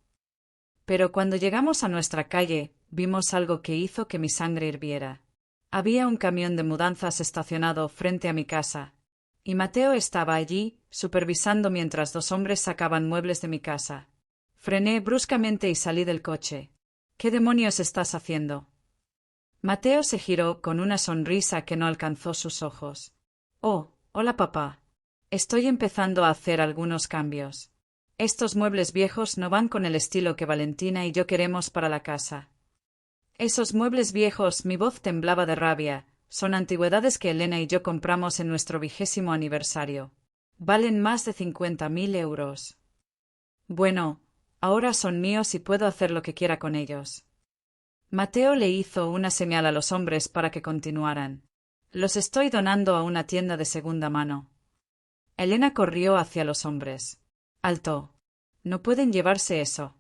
Pero cuando llegamos a nuestra calle, vimos algo que hizo que mi sangre hirviera. Había un camión de mudanzas estacionado frente a mi casa, y Mateo estaba allí, supervisando mientras 2 hombres sacaban muebles de mi casa. Frené bruscamente y salí del coche. ¿Qué demonios estás haciendo? Mateo se giró con una sonrisa que no alcanzó sus ojos. Oh, hola papá. Estoy empezando a hacer algunos cambios. Estos muebles viejos no van con el estilo que Valentina y yo queremos para la casa. Esos muebles viejos, mi voz temblaba de rabia, son antigüedades que Elena y yo compramos en nuestro 20º aniversario. Valen más de 50.000 euros. Bueno, ahora son míos y puedo hacer lo que quiera con ellos. Mateo le hizo una señal a los hombres para que continuaran. Los estoy donando a una tienda de segunda mano. Elena corrió hacia los hombres. Alto. No pueden llevarse eso.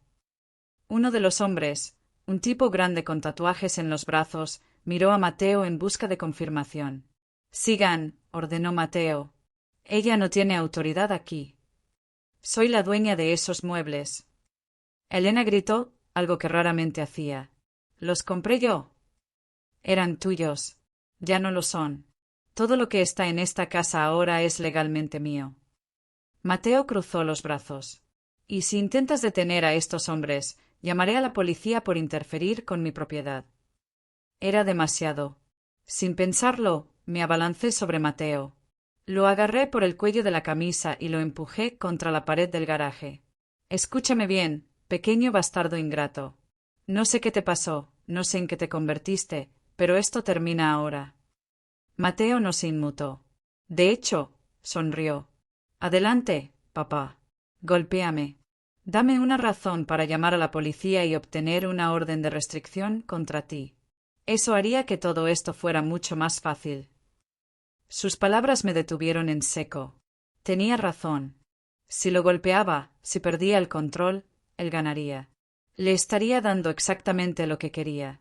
Uno de los hombres, un tipo grande con tatuajes en los brazos, miró a Mateo en busca de confirmación. Sigan, ordenó Mateo. Ella no tiene autoridad aquí. Soy la dueña de esos muebles. Elena gritó, algo que raramente hacía. Los compré yo. Eran tuyos. Ya no lo son. Todo lo que está en esta casa ahora es legalmente mío. Mateo cruzó los brazos. Y si intentas detener a estos hombres, llamaré a la policía por interferir con mi propiedad. Era demasiado. Sin pensarlo, me abalancé sobre Mateo. Lo agarré por el cuello de la camisa y lo empujé contra la pared del garaje. Escúchame bien, pequeño bastardo ingrato. No sé qué te pasó, no sé en qué te convertiste, pero esto termina ahora. Mateo no se inmutó. De hecho, sonrió. Adelante, papá. Golpéame. Dame una razón para llamar a la policía y obtener una orden de restricción contra ti. Eso haría que todo esto fuera mucho más fácil. Sus palabras me detuvieron en seco. Tenía razón. Si lo golpeaba, si perdía el control, él ganaría. Le estaría dando exactamente lo que quería.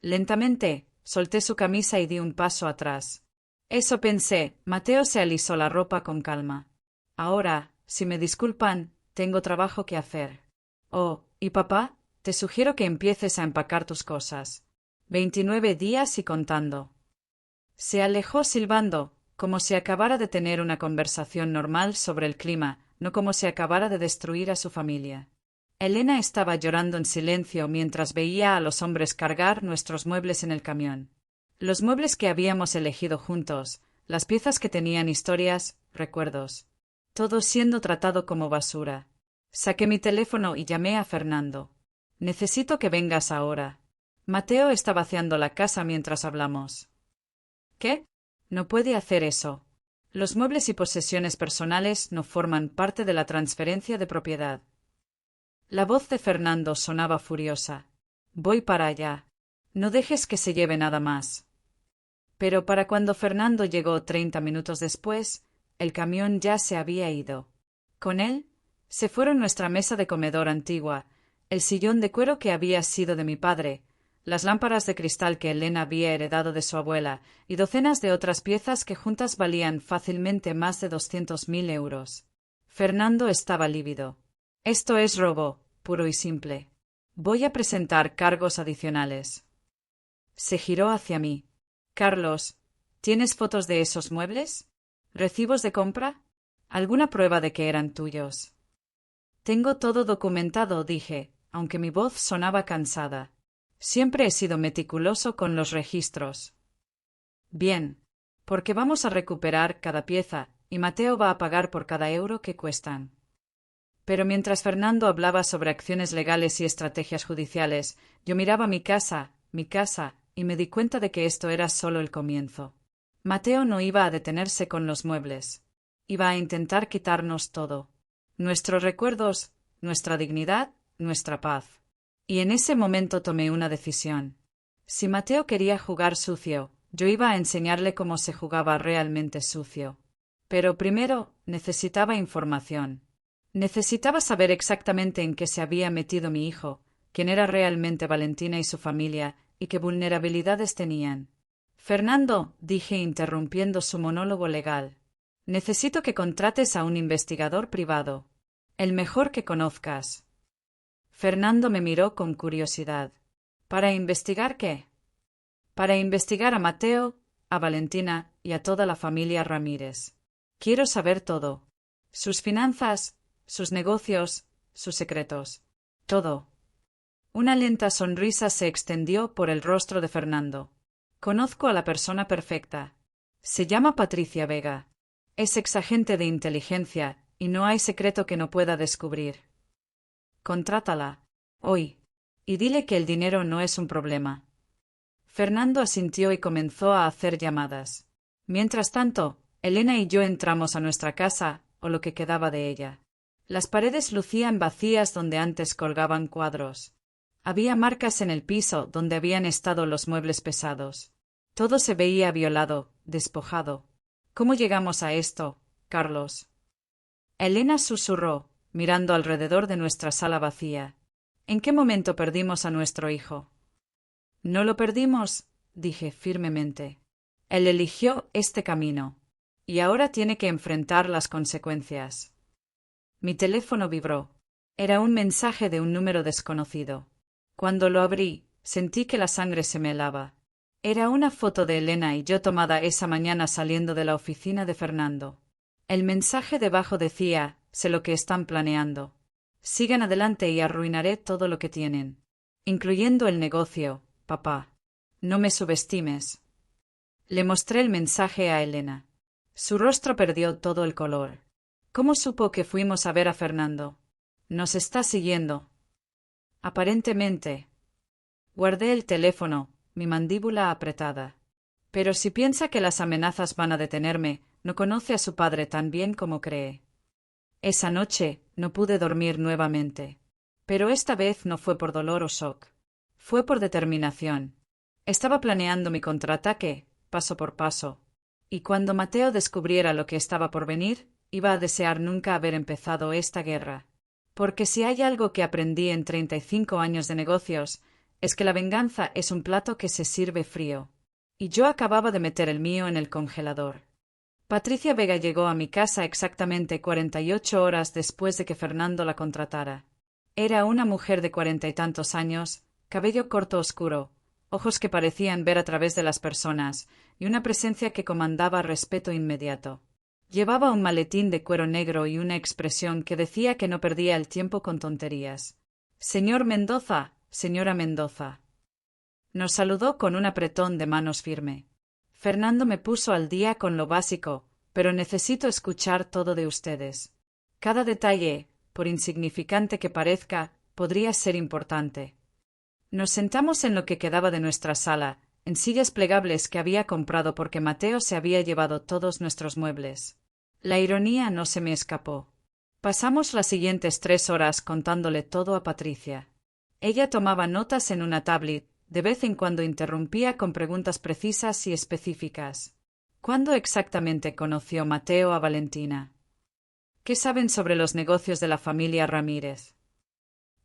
Lentamente, solté su camisa y di un paso atrás. Eso pensé. Mateo se alisó la ropa con calma. Ahora, si me disculpan, tengo trabajo que hacer. Oh, y papá, te sugiero que empieces a empacar tus cosas. 29 días y contando. Se alejó silbando, como si acabara de tener una conversación normal sobre el clima, no como si acabara de destruir a su familia. Elena estaba llorando en silencio mientras veía a los hombres cargar nuestros muebles en el camión. Los muebles que habíamos elegido juntos, las piezas que tenían historias, recuerdos. Todo siendo tratado como basura. Saqué mi teléfono y llamé a Fernando. Necesito que vengas ahora. Mateo está vaciando la casa mientras hablamos. ¿Qué? No puede hacer eso. Los muebles y posesiones personales no forman parte de la transferencia de propiedad. La voz de Fernando sonaba furiosa. Voy para allá. No dejes que se lleve nada más. Pero para cuando Fernando llegó 30 minutos después, el camión ya se había ido. Con él, se fueron nuestra mesa de comedor antigua, el sillón de cuero que había sido de mi padre, las lámparas de cristal que Elena había heredado de su abuela y docenas de otras piezas que juntas valían fácilmente más de 200.000 euros. Fernando estaba lívido. Esto es robo, puro y simple. Voy a presentar cargos adicionales. Se giró hacia mí. Carlos, ¿tienes fotos de esos muebles? ¿Recibos de compra? ¿Alguna prueba de que eran tuyos? Tengo todo documentado, dije, aunque mi voz sonaba cansada. Siempre he sido meticuloso con los registros. Bien, porque vamos a recuperar cada pieza, y Mateo va a pagar por cada euro que cuestan. Pero mientras Fernando hablaba sobre acciones legales y estrategias judiciales, yo miraba mi casa, y me di cuenta de que esto era solo el comienzo. Mateo no iba a detenerse con los muebles. Iba a intentar quitarnos todo. Nuestros recuerdos, nuestra dignidad, nuestra paz. Y en ese momento tomé una decisión. Si Mateo quería jugar sucio, yo iba a enseñarle cómo se jugaba realmente sucio. Pero primero necesitaba información. Necesitaba saber exactamente en qué se había metido mi hijo, quién era realmente Valentina y su familia, y qué vulnerabilidades tenían. Fernando, dije interrumpiendo su monólogo legal, necesito que contrates a un investigador privado. El mejor que conozcas. Fernando me miró con curiosidad. ¿Para investigar qué? Para investigar a Mateo, a Valentina y a toda la familia Ramírez. Quiero saber todo. Sus finanzas, sus negocios, sus secretos. Todo. Una lenta sonrisa se extendió por el rostro de Fernando. Conozco a la persona perfecta. Se llama Patricia Vega. Es exagente de inteligencia, y no hay secreto que no pueda descubrir. Contrátala. Hoy. Y dile que el dinero no es un problema. Fernando asintió y comenzó a hacer llamadas. Mientras tanto, Elena y yo entramos a nuestra casa, o lo que quedaba de ella. Las paredes lucían vacías donde antes colgaban cuadros. Había marcas en el piso donde habían estado los muebles pesados. Todo se veía violado, despojado. ¿Cómo llegamos a esto, Carlos? Elena susurró, mirando alrededor de nuestra sala vacía. ¿En qué momento perdimos a nuestro hijo? No lo perdimos, dije firmemente. Él eligió este camino. Y ahora tiene que enfrentar las consecuencias. Mi teléfono vibró. Era un mensaje de un número desconocido. Cuando lo abrí, sentí que la sangre se me helaba. Era una foto de Elena y yo tomada esa mañana saliendo de la oficina de Fernando. El mensaje debajo decía: sé lo que están planeando. Sigan adelante y arruinaré todo lo que tienen. Incluyendo el negocio, papá. No me subestimes. Le mostré el mensaje a Elena. Su rostro perdió todo el color. ¿Cómo supo que fuimos a ver a Fernando? Nos está siguiendo. Aparentemente. Guardé el teléfono, mi mandíbula apretada. Pero si piensa que las amenazas van a detenerme, no conoce a su padre tan bien como cree. Esa noche no pude dormir nuevamente. Pero esta vez no fue por dolor o shock. Fue por determinación. Estaba planeando mi contraataque, paso por paso. Y cuando Mateo descubriera lo que estaba por venir, iba a desear nunca haber empezado esta guerra. Porque si hay algo que aprendí en 35 años de negocios, es que la venganza es un plato que se sirve frío. Y yo acababa de meter el mío en el congelador. Patricia Vega llegó a mi casa exactamente 48 horas después de que Fernando la contratara. Era una mujer de 40 y tantos años, cabello corto oscuro, ojos que parecían ver a través de las personas, y una presencia que comandaba respeto inmediato. Llevaba un maletín de cuero negro y una expresión que decía que no perdía el tiempo con tonterías. «Señor Mendoza, señora Mendoza». Nos saludó con un apretón de manos firme. Fernando me puso al día con lo básico, pero necesito escuchar todo de ustedes. Cada detalle, por insignificante que parezca, podría ser importante. Nos sentamos en lo que quedaba de nuestra sala, en sillas plegables que había comprado porque Mateo se había llevado todos nuestros muebles. La ironía no se me escapó. Pasamos las siguientes 3 horas contándole todo a Patricia. Ella tomaba notas en una tablet, de vez en cuando interrumpía con preguntas precisas y específicas. ¿Cuándo exactamente conoció Mateo a Valentina? ¿Qué saben sobre los negocios de la familia Ramírez?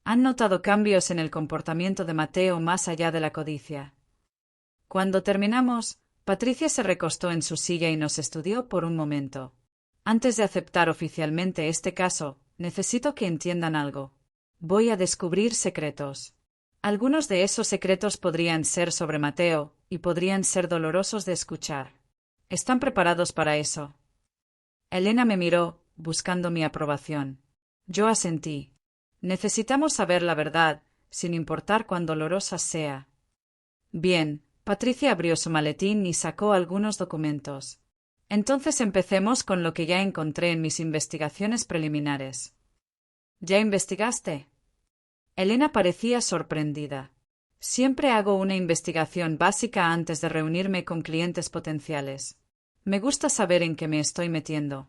¿Han notado cambios en el comportamiento de Mateo más allá de la codicia? Cuando terminamos, Patricia se recostó en su silla y nos estudió por un momento. Antes de aceptar oficialmente este caso, necesito que entiendan algo. Voy a descubrir secretos. Algunos de esos secretos podrían ser sobre Mateo, y podrían ser dolorosos de escuchar. ¿Están preparados para eso? Elena me miró, buscando mi aprobación. Yo asentí. Necesitamos saber la verdad, sin importar cuán dolorosa sea. Bien, Patricia abrió su maletín y sacó algunos documentos. Entonces empecemos con lo que ya encontré en mis investigaciones preliminares. ¿Ya investigaste? Elena parecía sorprendida. Siempre hago una investigación básica antes de reunirme con clientes potenciales. Me gusta saber en qué me estoy metiendo.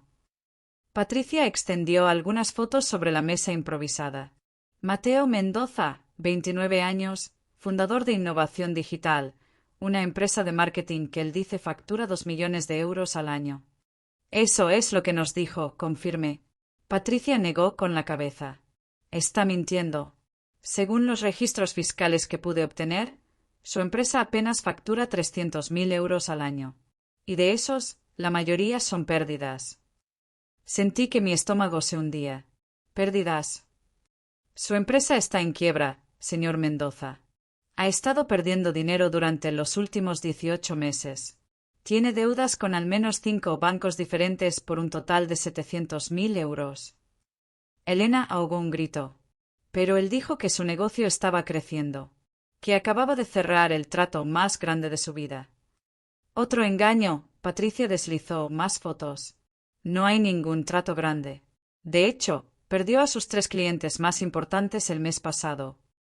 Patricia extendió algunas fotos sobre la mesa improvisada. Mateo Mendoza, 29 años, fundador de Innovación Digital, una empresa de marketing que él dice factura 2 millones de euros al año. Eso es lo que nos dijo, confirmé. Patricia negó con la cabeza. Está mintiendo. Según los registros fiscales que pude obtener, su empresa apenas factura 300.000 euros al año. Y de esos, la mayoría son pérdidas. Sentí que mi estómago se hundía. ¿Pérdidas? Su empresa está en quiebra, señor Mendoza. Ha estado perdiendo dinero durante los últimos 18 meses. Tiene deudas con al menos 5 bancos diferentes por un total de 700.000 euros. Elena ahogó un grito. Pero él dijo que su negocio estaba creciendo, que acababa de cerrar el trato más grande de su vida. Otro engaño. Patricia deslizó más fotos. No hay ningún trato grande. De hecho, perdió a sus 3 clientes más importantes el mes pasado.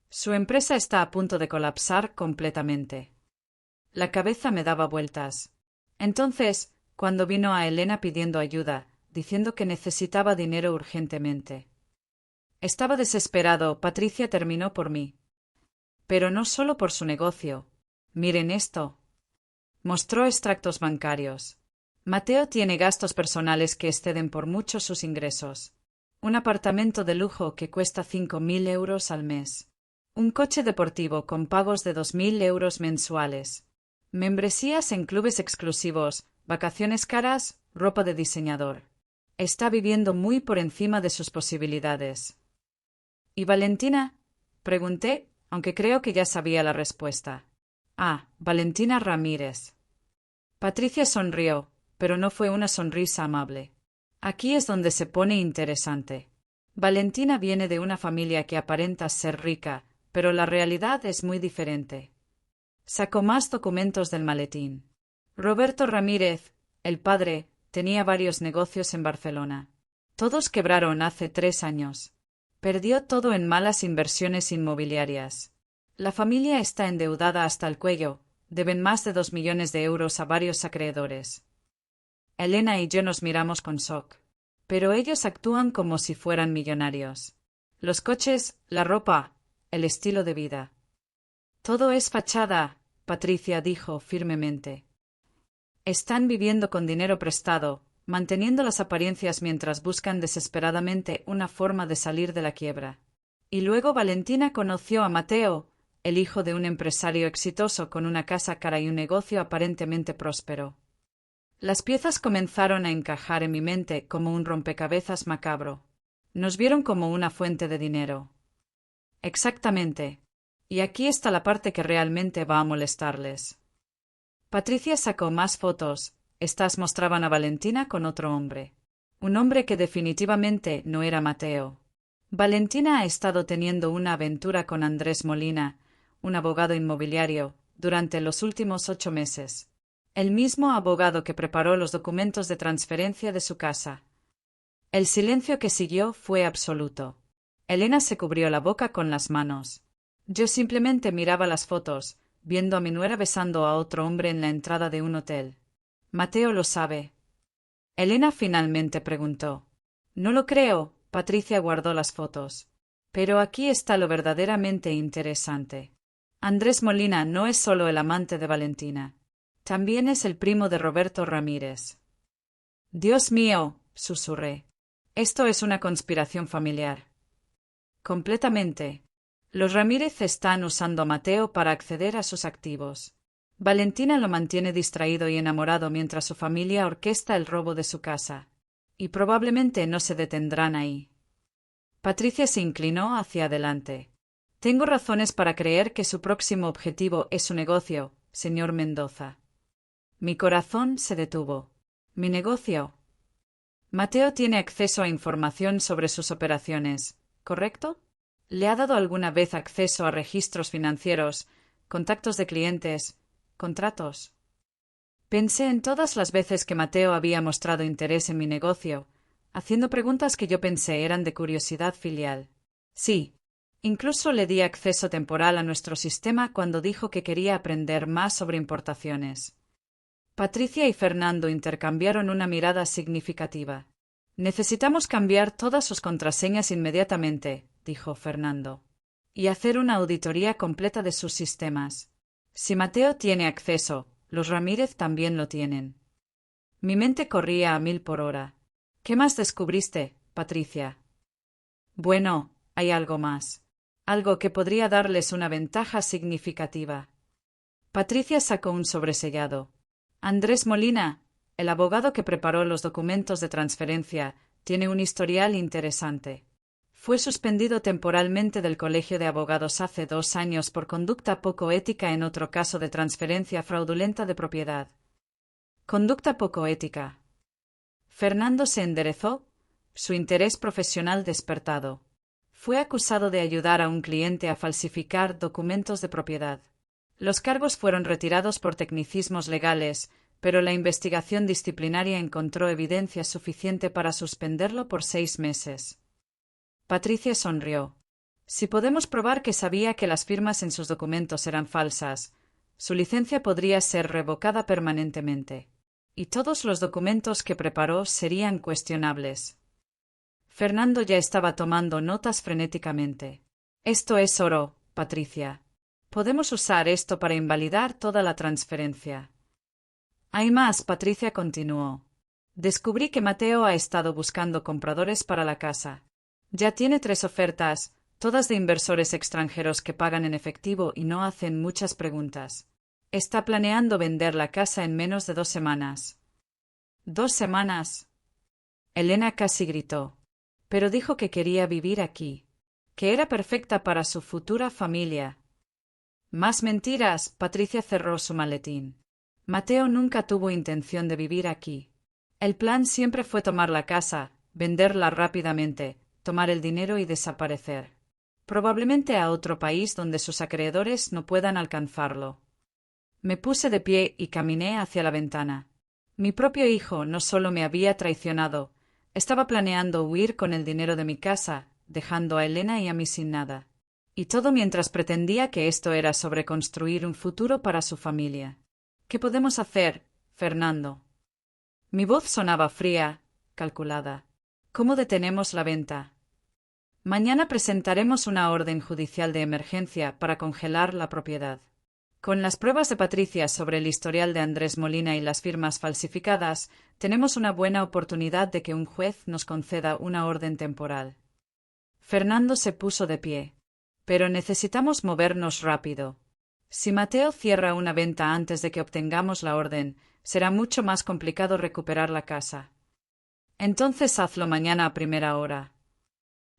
Su empresa está a punto de colapsar completamente. La cabeza me daba vueltas. Entonces, cuando vino a Elena pidiendo ayuda, diciendo que necesitaba dinero urgentemente. Estaba desesperado. Patricia terminó por mí. Pero no solo por su negocio. Miren esto. Mostró extractos bancarios. Mateo tiene gastos personales que exceden por mucho sus ingresos. Un apartamento de lujo que cuesta 5.000 euros al mes. Un coche deportivo con pagos de 2.000 euros mensuales. Membresías en clubes exclusivos, vacaciones caras, ropa de diseñador. Está viviendo muy por encima de sus posibilidades. ¿Y Valentina? Pregunté, aunque creo que ya sabía la respuesta. Ah, Valentina Ramírez. Patricia sonrió, pero no fue una sonrisa amable. Aquí es donde se pone interesante. Valentina viene de una familia que aparenta ser rica, pero la realidad es muy diferente. Sacó más documentos del maletín. Roberto Ramírez, el padre, tenía varios negocios en Barcelona. Todos quebraron hace 3 años. Perdió todo en malas inversiones inmobiliarias. La familia está endeudada hasta el cuello, deben más de 2 millones de euros a varios acreedores. Elena y yo nos miramos con shock. Pero ellos actúan como si fueran millonarios. Los coches, la ropa, el estilo de vida. Todo es fachada, Patricia dijo firmemente. Están viviendo con dinero prestado, manteniendo las apariencias mientras buscan desesperadamente una forma de salir de la quiebra. Y luego Valentina conoció a Mateo, el hijo de un empresario exitoso con una casa cara y un negocio aparentemente próspero. Las piezas comenzaron a encajar en mi mente como un rompecabezas macabro. Nos vieron como una fuente de dinero. Exactamente. Y aquí está la parte que realmente va a molestarles. Patricia sacó más fotos. Estas mostraban a Valentina con otro hombre. Un hombre que definitivamente no era Mateo. Valentina ha estado teniendo una aventura con Andrés Molina, un abogado inmobiliario, durante los últimos 8 meses. El mismo abogado que preparó los documentos de transferencia de su casa. El silencio que siguió fue absoluto. Elena se cubrió la boca con las manos. Yo simplemente miraba las fotos, viendo a mi nuera besando a otro hombre en la entrada de un hotel. Mateo lo sabe. Elena finalmente preguntó. No lo creo, Patricia guardó las fotos. Pero aquí está lo verdaderamente interesante. Andrés Molina no es solo el amante de Valentina. También es el primo de Roberto Ramírez. Dios mío, susurré. Esto es una conspiración familiar. Completamente. Los Ramírez están usando a Mateo para acceder a sus activos. Valentina lo mantiene distraído y enamorado mientras su familia orquesta el robo de su casa. Y probablemente no se detendrán ahí. Patricia se inclinó hacia adelante. Tengo razones para creer que su próximo objetivo es su negocio, señor Mendoza. Mi corazón se detuvo. ¿Mi negocio? Mateo tiene acceso a información sobre sus operaciones, ¿correcto? ¿Le ha dado alguna vez acceso a registros financieros, contactos de clientes, contratos? Pensé en todas las veces que Mateo había mostrado interés en mi negocio, haciendo preguntas que yo pensé eran de curiosidad filial. Sí, incluso le di acceso temporal a nuestro sistema cuando dijo que quería aprender más sobre importaciones. Patricia y Fernando intercambiaron una mirada significativa. Necesitamos cambiar todas sus contraseñas inmediatamente, dijo Fernando, y hacer una auditoría completa de sus sistemas. Si Mateo tiene acceso, los Ramírez también lo tienen. Mi mente corría a 1000 por hora. ¿Qué más descubriste, Patricia? Bueno, hay algo más. Algo que podría darles una ventaja significativa. Patricia sacó un sobresellado. Andrés Molina, el abogado que preparó los documentos de transferencia, tiene un historial interesante. Fue suspendido temporalmente del Colegio de Abogados hace 2 años por conducta poco ética en otro caso de transferencia fraudulenta de propiedad. Conducta poco ética. Fernando se enderezó, su interés profesional despertado. Fue acusado de ayudar a un cliente a falsificar documentos de propiedad. Los cargos fueron retirados por tecnicismos legales, pero la investigación disciplinaria encontró evidencia suficiente para suspenderlo por 6 meses. Patricia sonrió. Si podemos probar que sabía que las firmas en sus documentos eran falsas, su licencia podría ser revocada permanentemente. Y todos los documentos que preparó serían cuestionables. Fernando ya estaba tomando notas frenéticamente. Esto es oro, Patricia. Podemos usar esto para invalidar toda la transferencia. Hay más, Patricia continuó. Descubrí que Mateo ha estado buscando compradores para la casa. Ya tiene 3 ofertas, todas de inversores extranjeros que pagan en efectivo y no hacen muchas preguntas. Está planeando vender la casa en menos de 2 semanas. ¿2 semanas? Elena casi gritó. Pero dijo que quería vivir aquí, que era perfecta para su futura familia. Más mentiras. Patricia cerró su maletín. Mateo nunca tuvo intención de vivir aquí. El plan siempre fue tomar la casa, venderla rápidamente, tomar el dinero y desaparecer. Probablemente a otro país donde sus acreedores no puedan alcanzarlo. Me puse de pie y caminé hacia la ventana. Mi propio hijo no solo me había traicionado, estaba planeando huir con el dinero de mi casa, dejando a Elena y a mí sin nada. Y todo mientras pretendía que esto era sobre construir un futuro para su familia. ¿Qué podemos hacer, Fernando? Mi voz sonaba fría, calculada. ¿Cómo detenemos la venta? Mañana presentaremos una orden judicial de emergencia para congelar la propiedad. Con las pruebas de Patricia sobre el historial de Andrés Molina y las firmas falsificadas, tenemos una buena oportunidad de que un juez nos conceda una orden temporal. Fernando se puso de pie. Pero necesitamos movernos rápido. Si Mateo cierra una venta antes de que obtengamos la orden, será mucho más complicado recuperar la casa. Entonces hazlo mañana a primera hora.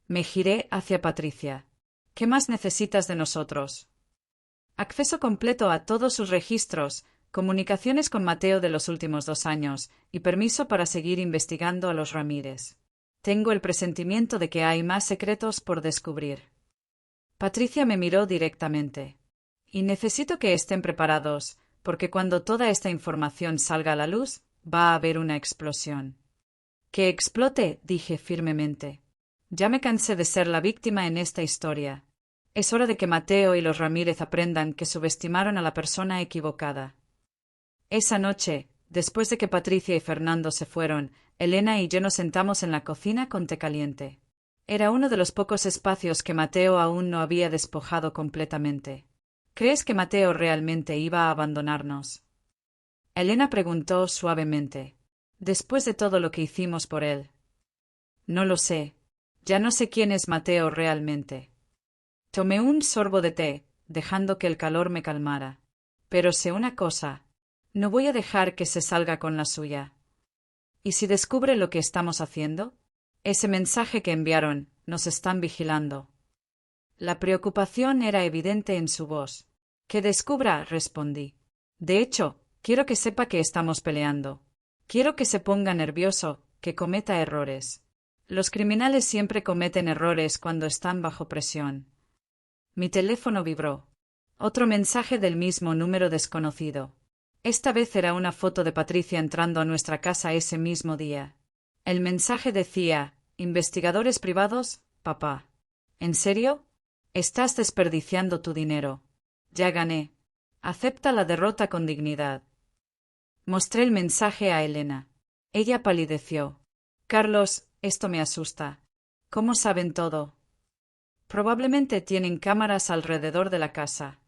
Me giré hacia Patricia. ¿Qué más necesitas de nosotros? Acceso completo a todos sus registros, comunicaciones con Mateo de los últimos 2 años y permiso para seguir investigando a los Ramírez. Tengo el presentimiento de que hay más secretos por descubrir. Patricia me miró directamente. Y necesito que estén preparados, porque cuando toda esta información salga a la luz, va a haber una explosión. —¡Que explote! —dije firmemente. Ya me cansé de ser la víctima en esta historia. Es hora de que Mateo y los Ramírez aprendan que subestimaron a la persona equivocada. Esa noche, después de que Patricia y Fernando se fueron, Elena y yo nos sentamos en la cocina con té caliente. Era uno de los pocos espacios que Mateo aún no había despojado completamente. ¿Crees que Mateo realmente iba a abandonarnos? Elena preguntó suavemente. Después de todo lo que hicimos por él. No lo sé. Ya no sé quién es Mateo realmente. Tomé un sorbo de té, dejando que el calor me calmara. Pero sé una cosa. No voy a dejar que se salga con la suya. ¿Y si descubre lo que estamos haciendo? Ese mensaje que enviaron, nos están vigilando. La preocupación era evidente en su voz. —Que descubra —respondí. De hecho, quiero que sepa que estamos peleando. Quiero que se ponga nervioso, que cometa errores. Los criminales siempre cometen errores cuando están bajo presión. Mi teléfono vibró. Otro mensaje del mismo número desconocido. Esta vez era una foto de Patricia entrando a nuestra casa ese mismo día. El mensaje decía: investigadores privados, papá. ¿En serio? Estás desperdiciando tu dinero. Ya gané. Acepta la derrota con dignidad. Mostré el mensaje a Elena. Ella palideció. Carlos, esto me asusta. ¿Cómo saben todo? Probablemente tienen cámaras alrededor de la casa.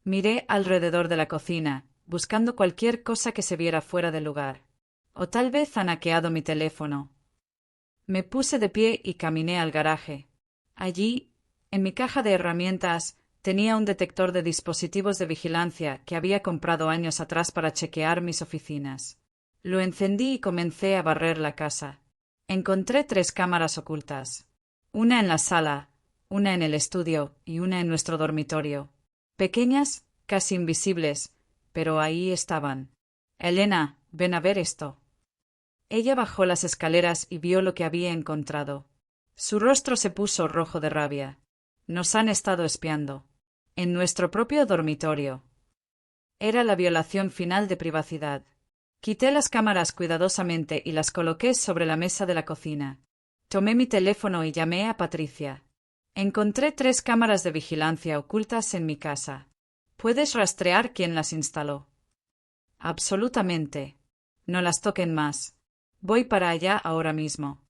Miré alrededor de la cocina, buscando cualquier cosa que se viera fuera de lugar. O tal vez han hackeado mi teléfono. Me puse de pie y caminé al garaje. Allí, en mi caja de herramientas, tenía un detector de dispositivos de vigilancia que había comprado años atrás para chequear mis oficinas. Lo encendí y comencé a barrer la casa. Encontré 3 cámaras ocultas. Una en la sala, una en el estudio y una en nuestro dormitorio. Pequeñas, casi invisibles, pero ahí estaban. Elena, ven a ver esto. Ella bajó las escaleras y vio lo que había encontrado. Su rostro se puso rojo de rabia. Nos han estado espiando. En nuestro propio dormitorio. Era la violación final de privacidad. Quité las cámaras cuidadosamente y las coloqué sobre la mesa de la cocina. Tomé mi teléfono y llamé a Patricia. Encontré 3 cámaras de vigilancia ocultas en mi casa. ¿Puedes rastrear quién las instaló? Absolutamente. No las toquen más. Voy para allá ahora mismo.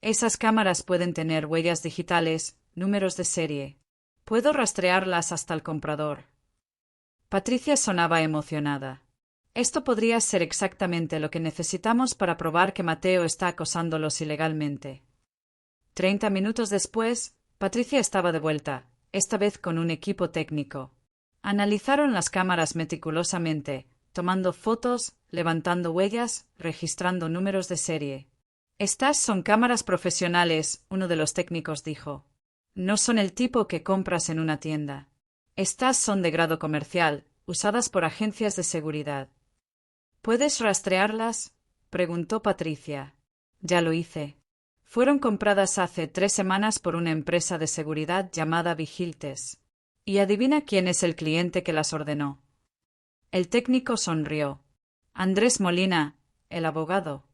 Esas cámaras pueden tener huellas digitales, números de serie. Puedo rastrearlas hasta el comprador. Patricia sonaba emocionada. Esto podría ser exactamente lo que necesitamos para probar que Mateo está acosándolos ilegalmente. 30 minutos después, Patricia estaba de vuelta, esta vez con un equipo técnico. Analizaron las cámaras meticulosamente, tomando fotos, levantando huellas, registrando números de serie. Estas son cámaras profesionales, uno de los técnicos dijo. No son el tipo que compras en una tienda. Estas son de grado comercial, usadas por agencias de seguridad. ¿Puedes rastrearlas?, preguntó Patricia. Ya lo hice. Fueron compradas hace 3 semanas por una empresa de seguridad llamada Vigiltes. ¿Y adivina quién es el cliente que las ordenó? El técnico sonrió. Andrés Molina, el abogado.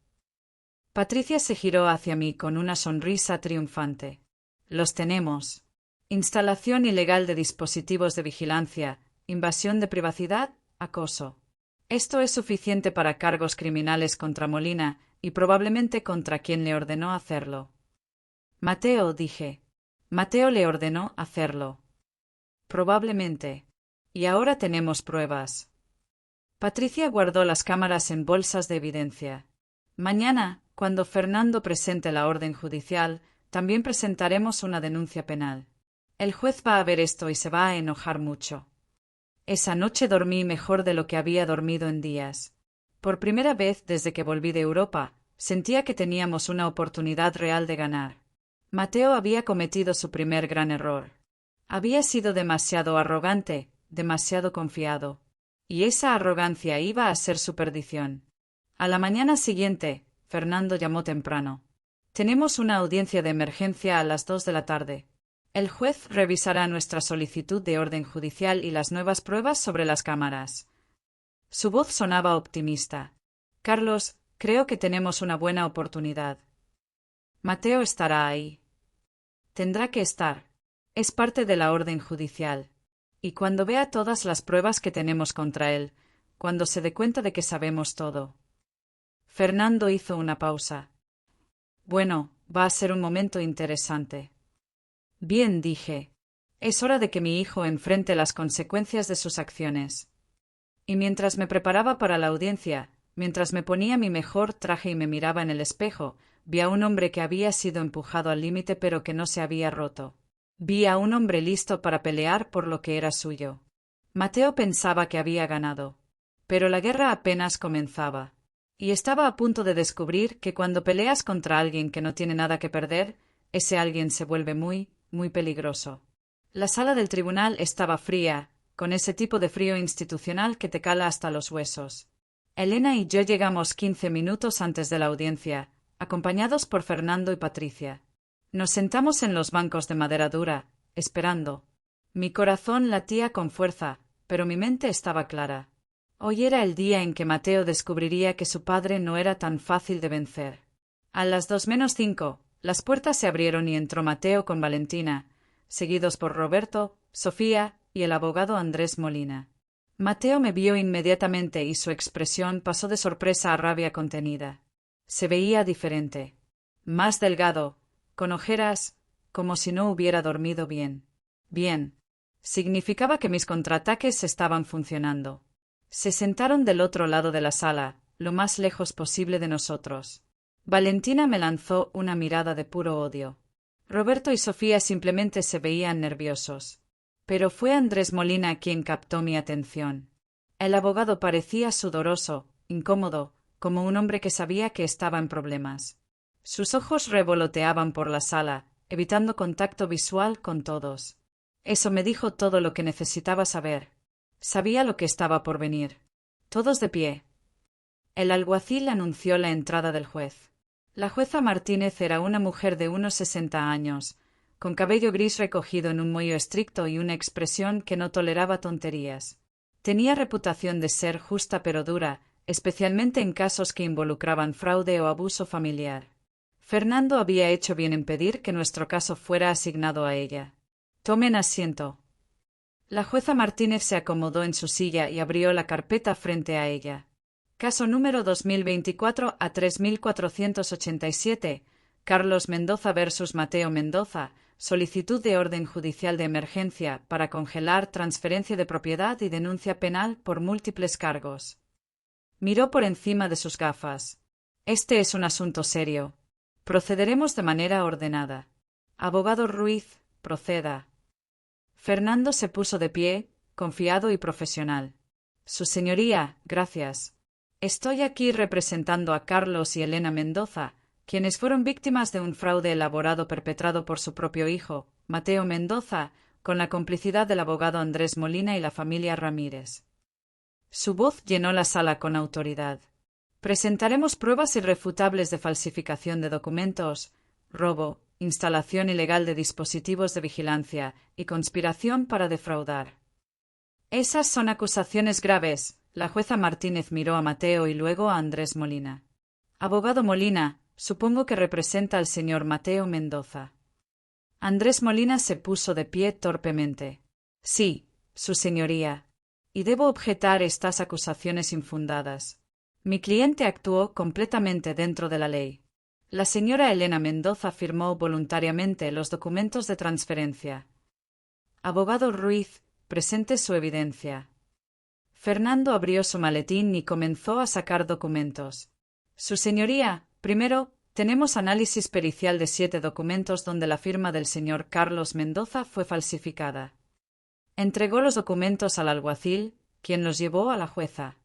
Patricia se giró hacia mí con una sonrisa triunfante. Los tenemos. Instalación ilegal de dispositivos de vigilancia, invasión de privacidad, acoso. Esto es suficiente para cargos criminales contra Molina y probablemente contra quien le ordenó hacerlo. Mateo, dije. Mateo le ordenó hacerlo. Probablemente. Y ahora tenemos pruebas. Patricia guardó las cámaras en bolsas de evidencia. Mañana, cuando Fernando presente la orden judicial, también presentaremos una denuncia penal. El juez va a ver esto y se va a enojar mucho. Esa noche dormí mejor de lo que había dormido en días. Por primera vez desde que volví de Europa, sentía que teníamos una oportunidad real de ganar. Mateo había cometido su primer gran error. Había sido demasiado arrogante, demasiado confiado. Y esa arrogancia iba a ser su perdición. A la mañana siguiente, Fernando llamó temprano. Tenemos una audiencia de emergencia a las 2 de la tarde. El juez revisará nuestra solicitud de orden judicial y las nuevas pruebas sobre las cámaras. Su voz sonaba optimista. Carlos, creo que tenemos una buena oportunidad. Mateo estará ahí. Tendrá que estar. Es parte de la orden judicial. Y cuando vea todas las pruebas que tenemos contra él, cuando se dé cuenta de que sabemos todo. Fernando hizo una pausa. Bueno, va a ser un momento interesante. Bien, dije. Es hora de que mi hijo enfrente las consecuencias de sus acciones. Y mientras me preparaba para la audiencia, mientras me ponía mi mejor traje y me miraba en el espejo, vi a un hombre que había sido empujado al límite pero que no se había roto. Vi a un hombre listo para pelear por lo que era suyo. Mateo pensaba que había ganado. Pero la guerra apenas comenzaba. Y estaba a punto de descubrir que cuando peleas contra alguien que no tiene nada que perder, ese alguien se vuelve muy, muy peligroso. La sala del tribunal estaba fría, con ese tipo de frío institucional que te cala hasta los huesos. Elena y yo llegamos 15 minutos antes de la audiencia, acompañados por Fernando y Patricia. Nos sentamos en los bancos de madera dura, esperando. Mi corazón latía con fuerza, pero mi mente estaba clara. Hoy era el día en que Mateo descubriría que su padre no era tan fácil de vencer. A las 2:05, las puertas se abrieron y entró Mateo con Valentina, seguidos por Roberto, Sofía y el abogado Andrés Molina. Mateo me vio inmediatamente y su expresión pasó de sorpresa a rabia contenida. Se veía diferente. Más delgado, con ojeras, como si no hubiera dormido bien. Bien. Significaba que mis contraataques estaban funcionando. Se sentaron del otro lado de la sala, lo más lejos posible de nosotros. Valentina me lanzó una mirada de puro odio. Roberto y Sofía simplemente se veían nerviosos. Pero fue Andrés Molina quien captó mi atención. El abogado parecía sudoroso, incómodo, como un hombre que sabía que estaba en problemas. Sus ojos revoloteaban por la sala, evitando contacto visual con todos. Eso me dijo todo lo que necesitaba saber. Sabía lo que estaba por venir. Todos de pie. El alguacil anunció la entrada del juez. La jueza Martínez era una mujer de unos 60 años, con cabello gris recogido en un moño estricto y una expresión que no toleraba tonterías. Tenía reputación de ser justa pero dura, especialmente en casos que involucraban fraude o abuso familiar. Fernando había hecho bien en pedir que nuestro caso fuera asignado a ella. Tomen asiento. La jueza Martínez se acomodó en su silla y abrió la carpeta frente a ella. Caso número 2024 a 3487, Carlos Mendoza versus Mateo Mendoza, solicitud de orden judicial de emergencia para congelar transferencia de propiedad y denuncia penal por múltiples cargos. Miró por encima de sus gafas. Este es un asunto serio. Procederemos de manera ordenada. Abogado Ruiz, proceda. Fernando se puso de pie, confiado y profesional. Su señoría, gracias. Estoy aquí representando a Carlos y Elena Mendoza, quienes fueron víctimas de un fraude elaborado perpetrado por su propio hijo, Mateo Mendoza, con la complicidad del abogado Andrés Molina y la familia Ramírez. Su voz llenó la sala con autoridad. Presentaremos pruebas irrefutables de falsificación de documentos, robo, instalación ilegal de dispositivos de vigilancia y conspiración para defraudar. Esas son acusaciones graves. La jueza Martínez miró a Mateo y luego a Andrés Molina. Abogado Molina, supongo que representa al señor Mateo Mendoza. Andrés Molina se puso de pie torpemente. Sí, su señoría. Y debo objetar estas acusaciones infundadas. Mi cliente actuó completamente dentro de la ley. La señora Elena Mendoza firmó voluntariamente los documentos de transferencia. Abogado Ruiz, presente su evidencia. Fernando abrió su maletín y comenzó a sacar documentos. Su señoría, primero, tenemos análisis pericial de 7 documentos donde la firma del señor Carlos Mendoza fue falsificada. Entregó los documentos al alguacil, quien los llevó a la jueza.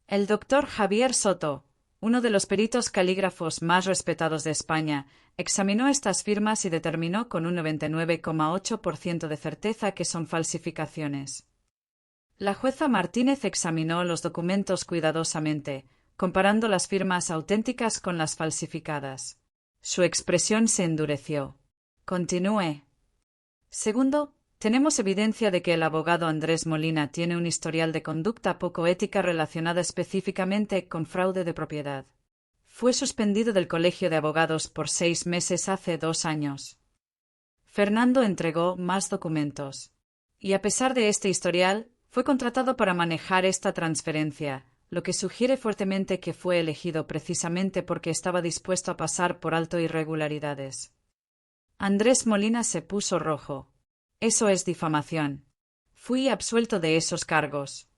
El doctor Javier Soto, uno de los peritos calígrafos más respetados de España, examinó estas firmas y determinó con un 99,8% de certeza que son falsificaciones. La jueza Martínez examinó los documentos cuidadosamente, comparando las firmas auténticas con las falsificadas. Su expresión se endureció. Continúe. Segundo, tenemos evidencia de que el abogado Andrés Molina tiene un historial de conducta poco ética relacionada específicamente con fraude de propiedad. Fue suspendido del Colegio de Abogados por 6 meses hace 2 años. Fernando entregó más documentos. Y a pesar de este historial, fue contratado para manejar esta transferencia, lo que sugiere fuertemente que fue elegido precisamente porque estaba dispuesto a pasar por alto irregularidades. Andrés Molina se puso rojo. Eso es difamación. Fui absuelto de esos cargos.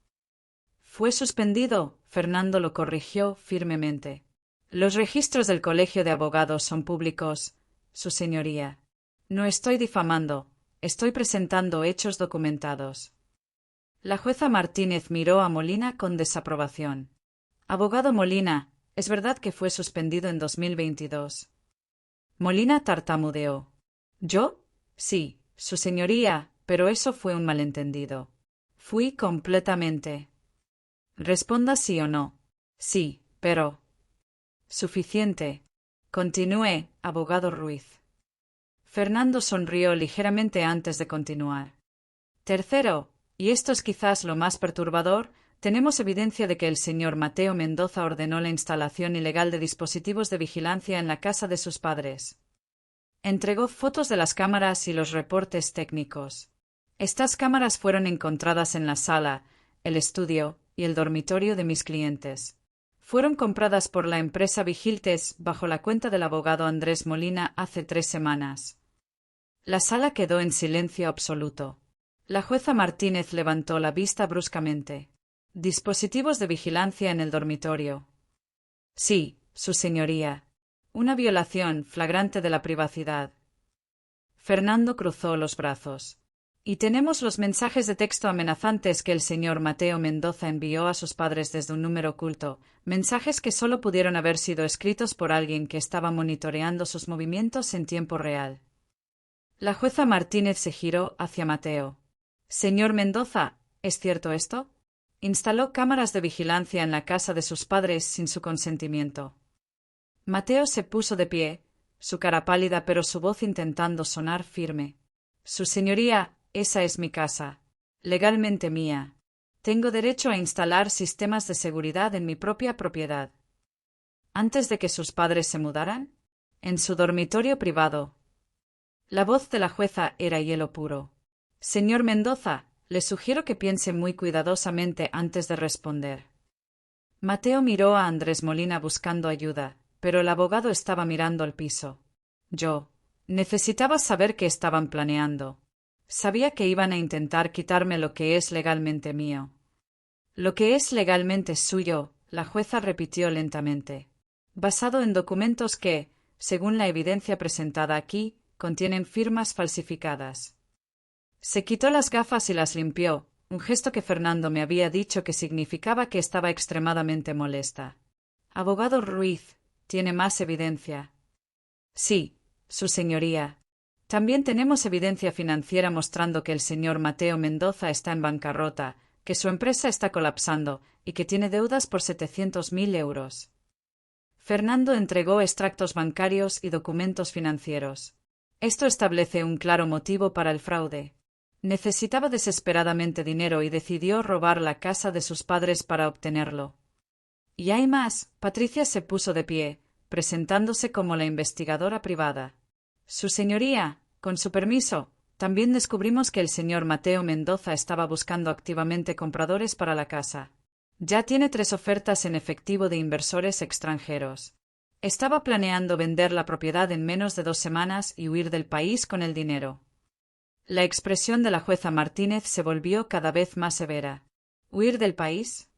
Fue suspendido, Fernando lo corrigió firmemente. Los registros del Colegio de Abogados son públicos, su señoría. No estoy difamando, estoy presentando hechos documentados. La jueza Martínez miró a Molina con desaprobación. Abogado Molina, ¿es verdad que fue suspendido en 2022? Molina tartamudeó. ¿Yo? Sí, su señoría, pero eso fue un malentendido. Fui completamente. Responda sí o no. Sí, pero. Suficiente. Continúe, abogado Ruiz. Fernando sonrió ligeramente antes de continuar. Tercero, y esto es quizás lo más perturbador, tenemos evidencia de que el señor Mateo Mendoza ordenó la instalación ilegal de dispositivos de vigilancia en la casa de sus padres. Entregó fotos de las cámaras y los reportes técnicos. Estas cámaras fueron encontradas en la sala, el estudio y el dormitorio de mis clientes. Fueron compradas por la empresa Vigiltes bajo la cuenta del abogado Andrés Molina hace 3 semanas. La sala quedó en silencio absoluto. La jueza Martínez levantó la vista bruscamente. Dispositivos de vigilancia en el dormitorio. Sí, su señoría. Una violación flagrante de la privacidad. Fernando cruzó los brazos. Y tenemos los mensajes de texto amenazantes que el señor Mateo Mendoza envió a sus padres desde un número oculto, mensajes que solo pudieron haber sido escritos por alguien que estaba monitoreando sus movimientos en tiempo real. La jueza Martínez se giró hacia Mateo. Señor Mendoza, ¿es cierto esto? Instaló cámaras de vigilancia en la casa de sus padres sin su consentimiento. Mateo se puso de pie, su cara pálida pero su voz intentando sonar firme. Su señoría, esa es mi casa, legalmente mía. Tengo derecho a instalar sistemas de seguridad en mi propia propiedad. ¿Antes de que sus padres se mudaran? En su dormitorio privado. La voz de la jueza era hielo puro. Señor Mendoza, le sugiero que piense muy cuidadosamente antes de responder. Mateo miró a Andrés Molina buscando ayuda, pero el abogado estaba mirando al piso. Yo necesitaba saber qué estaban planeando. Sabía que iban a intentar quitarme lo que es legalmente mío. Lo que es legalmente suyo, la jueza repitió lentamente, basado en documentos que, según la evidencia presentada aquí, contienen firmas falsificadas. Se quitó las gafas y las limpió, un gesto que Fernando me había dicho que significaba que estaba extremadamente molesta. Abogado Ruiz, ¿tiene más evidencia? Sí, su señoría. También tenemos evidencia financiera mostrando que el señor Mateo Mendoza está en bancarrota, que su empresa está colapsando y que tiene deudas por 700.000 euros. Fernando entregó extractos bancarios y documentos financieros. Esto establece un claro motivo para el fraude. Necesitaba desesperadamente dinero y decidió robar la casa de sus padres para obtenerlo. Y hay más. Patricia se puso de pie, presentándose como la investigadora privada. Su señoría, con su permiso, también descubrimos que el señor Mateo Mendoza estaba buscando activamente compradores para la casa. Ya tiene 3 ofertas en efectivo de inversores extranjeros. Estaba planeando vender la propiedad en menos de 2 semanas y huir del país con el dinero. La expresión de la jueza Martínez se volvió cada vez más severa. ¿Huir del país?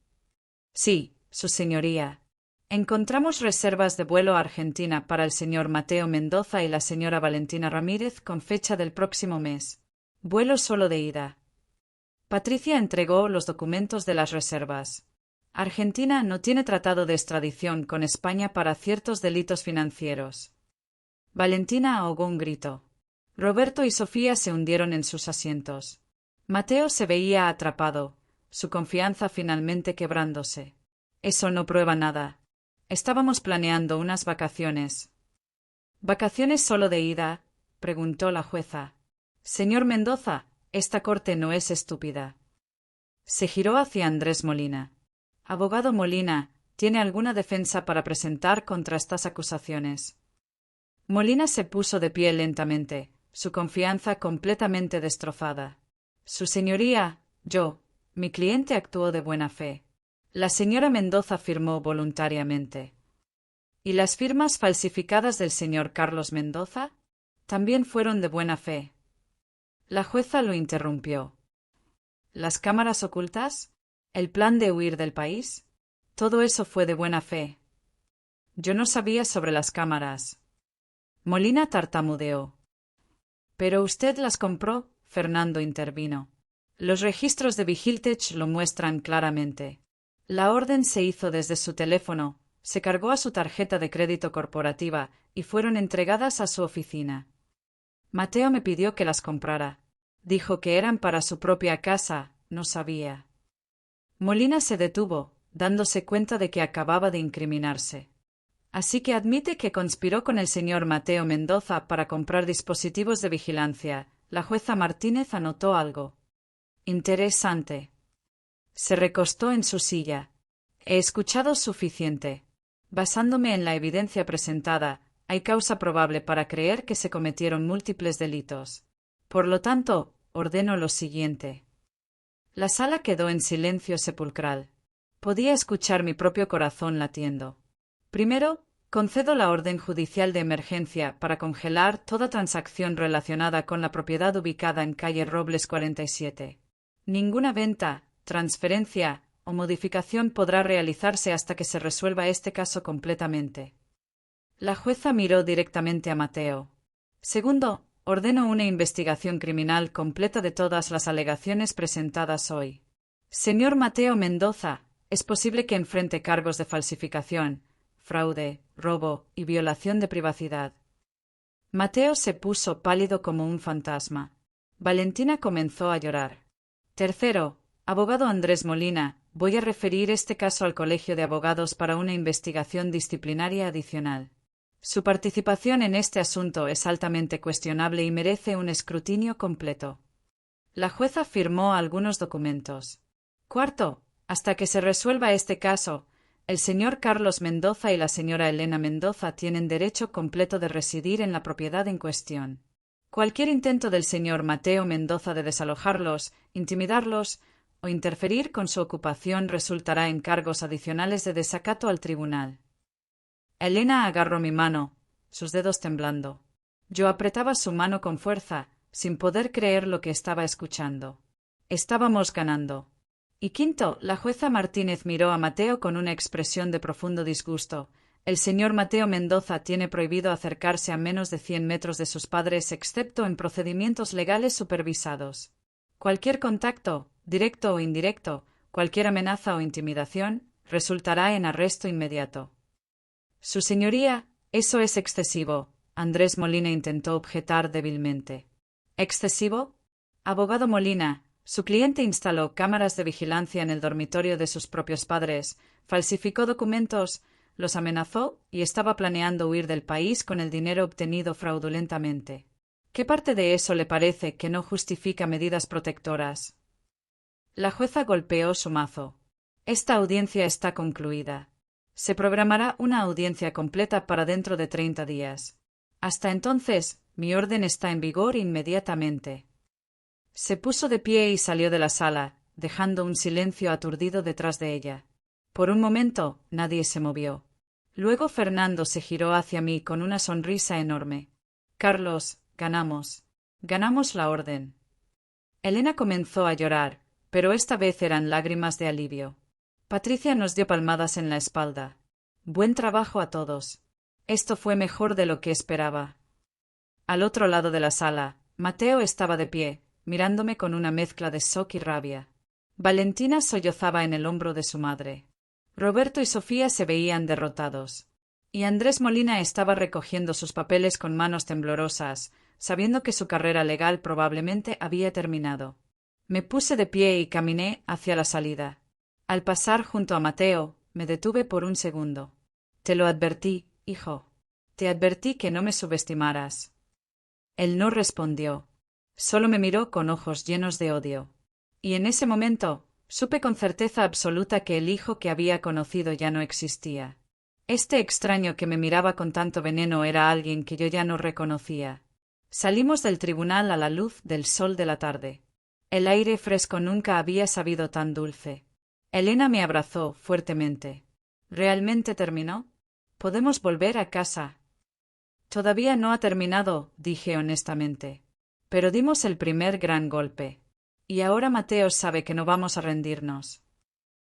Sí, su señoría. Encontramos reservas de vuelo a Argentina para el señor Mateo Mendoza y la señora Valentina Ramírez con fecha del próximo mes. Vuelo solo de ida. Patricia entregó los documentos de las reservas. Argentina no tiene tratado de extradición con España para ciertos delitos financieros. Valentina ahogó un grito. Roberto y Sofía se hundieron en sus asientos. Mateo se veía atrapado, su confianza finalmente quebrándose. Eso no prueba nada. Estábamos planeando unas vacaciones. ¿Vacaciones solo de ida? Preguntó la jueza. Señor Mendoza, esta corte no es estúpida. Se giró hacia Andrés Molina. Abogado Molina, ¿tiene alguna defensa para presentar contra estas acusaciones? Molina se puso de pie lentamente, su confianza completamente destrozada. Su señoría, mi cliente actuó de buena fe. La señora Mendoza firmó voluntariamente. ¿Y las firmas falsificadas del señor Carlos Mendoza? También fueron de buena fe. La jueza lo interrumpió. ¿Las cámaras ocultas? ¿El plan de huir del país? Todo eso fue de buena fe. Yo no sabía sobre las cámaras. Molina tartamudeó. Pero usted las compró, Fernando intervino. Los registros de Vigiltech lo muestran claramente. La orden se hizo desde su teléfono, se cargó a su tarjeta de crédito corporativa y fueron entregadas a su oficina. Mateo me pidió que las comprara. Dijo que eran para su propia casa, no sabía. Molina se detuvo, dándose cuenta de que acababa de incriminarse. Así que admite que conspiró con el señor Mateo Mendoza para comprar dispositivos de vigilancia. La jueza Martínez anotó algo. Interesante. Se recostó en su silla. He escuchado suficiente. Basándome en la evidencia presentada, hay causa probable para creer que se cometieron múltiples delitos. Por lo tanto, ordeno lo siguiente. La sala quedó en silencio sepulcral. Podía escuchar mi propio corazón latiendo. Primero, concedo la orden judicial de emergencia para congelar toda transacción relacionada con la propiedad ubicada en calle Robles 47. Ninguna venta, transferencia o modificación podrá realizarse hasta que se resuelva este caso completamente. La jueza miró directamente a Mateo. Segundo, ordeno una investigación criminal completa de todas las alegaciones presentadas hoy. Señor Mateo Mendoza, es posible que enfrente cargos de falsificación, fraude, robo y violación de privacidad. Mateo se puso pálido como un fantasma. Valentina comenzó a llorar. Tercero, abogado Andrés Molina, voy a referir este caso al Colegio de Abogados para una investigación disciplinaria adicional. Su participación en este asunto es altamente cuestionable y merece un escrutinio completo. La jueza firmó algunos documentos. Cuarto, hasta que se resuelva este caso, el señor Carlos Mendoza y la señora Elena Mendoza tienen derecho completo de residir en la propiedad en cuestión. Cualquier intento del señor Mateo Mendoza de desalojarlos, intimidarlos o interferir con su ocupación resultará en cargos adicionales de desacato al tribunal. Elena agarró mi mano, sus dedos temblando. Yo apretaba su mano con fuerza, sin poder creer lo que estaba escuchando. Estábamos ganando. Y quinto, la jueza Martínez miró a Mateo con una expresión de profundo disgusto. El señor Mateo Mendoza tiene prohibido acercarse a menos de 100 metros de sus padres excepto en procedimientos legales supervisados. Cualquier contacto, directo o indirecto, cualquier amenaza o intimidación, resultará en arresto inmediato. Su señoría, eso es excesivo, Andrés Molina intentó objetar débilmente. ¿Excesivo? Abogado Molina, su cliente instaló cámaras de vigilancia en el dormitorio de sus propios padres, falsificó documentos, los amenazó y estaba planeando huir del país con el dinero obtenido fraudulentamente. ¿Qué parte de eso le parece que no justifica medidas protectoras? La jueza golpeó su mazo. Esta audiencia está concluida. Se programará una audiencia completa para dentro de 30 días. Hasta entonces, mi orden está en vigor inmediatamente. Se puso de pie y salió de la sala, dejando un silencio aturdido detrás de ella. Por un momento, nadie se movió. Luego Fernando se giró hacia mí con una sonrisa enorme. Carlos, ganamos. Ganamos la orden. Elena comenzó a llorar, pero esta vez eran lágrimas de alivio. Patricia nos dio palmadas en la espalda. Buen trabajo a todos. Esto fue mejor de lo que esperaba. Al otro lado de la sala, Mateo estaba de pie, mirándome con una mezcla de shock y rabia. Valentina sollozaba en el hombro de su madre. Roberto y Sofía se veían derrotados. Y Andrés Molina estaba recogiendo sus papeles con manos temblorosas, sabiendo que su carrera legal probablemente había terminado. Me puse de pie y caminé hacia la salida. Al pasar junto a Mateo, me detuve por un segundo. Te lo advertí, hijo. Te advertí que no me subestimaras. Él no respondió. Solo me miró con ojos llenos de odio. Y en ese momento, supe con certeza absoluta que el hijo que había conocido ya no existía. Este extraño que me miraba con tanto veneno era alguien que yo ya no reconocía. Salimos del tribunal a la luz del sol de la tarde. El aire fresco nunca había sabido tan dulce. Elena me abrazó fuertemente. ¿Realmente terminó? ¿Podemos volver a casa? Todavía no ha terminado, dije honestamente. Pero dimos el primer gran golpe. Y ahora Mateo sabe que no vamos a rendirnos.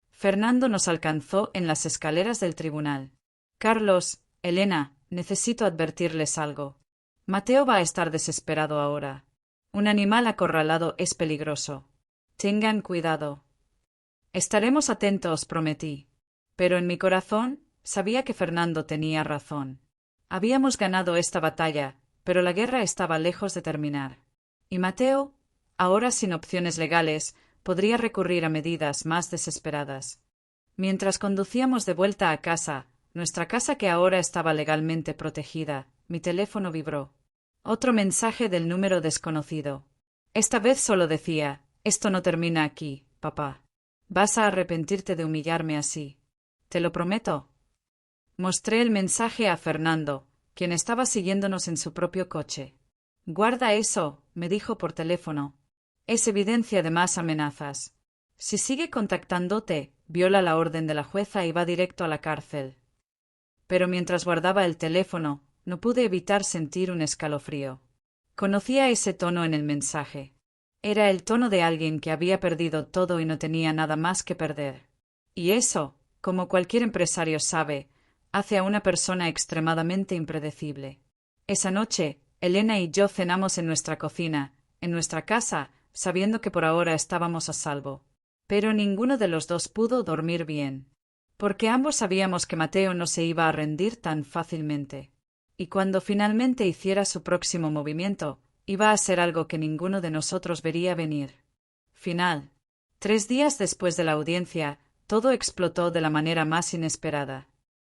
Fernando nos alcanzó en las escaleras del tribunal. Carlos, Elena, necesito advertirles algo. Mateo va a estar desesperado ahora. Un animal acorralado es peligroso. Tengan cuidado. Estaremos atentos, prometí. Pero en mi corazón sabía que Fernando tenía razón. Habíamos ganado esta batalla, pero la guerra estaba lejos de terminar. Y Mateo, ahora sin opciones legales, podría recurrir a medidas más desesperadas. Mientras conducíamos de vuelta a casa, nuestra casa que ahora estaba legalmente protegida, mi teléfono vibró. Otro mensaje del número desconocido. Esta vez solo decía: esto no termina aquí, papá. Vas a arrepentirte de humillarme así. Te lo prometo. Mostré el mensaje a Fernando, quien estaba siguiéndonos en su propio coche. Guarda eso, me dijo por teléfono. Es evidencia de más amenazas. Si sigue contactándote, viola la orden de la jueza y va directo a la cárcel. Pero mientras guardaba el teléfono, no pude evitar sentir un escalofrío. Conocía ese tono en el mensaje. Era el tono de alguien que había perdido todo y no tenía nada más que perder. Y eso, como cualquier empresario sabe, hace a una persona extremadamente impredecible. Esa noche, Elena y yo cenamos en nuestra cocina, en nuestra casa, sabiendo que por ahora estábamos a salvo. Pero ninguno de los dos pudo dormir bien. Porque ambos sabíamos que Mateo no se iba a rendir tan fácilmente. Y cuando finalmente hiciera su próximo movimiento, iba a ser algo que ninguno de nosotros vería venir. Final. 3 días después de la audiencia, todo explotó de la manera más inesperada.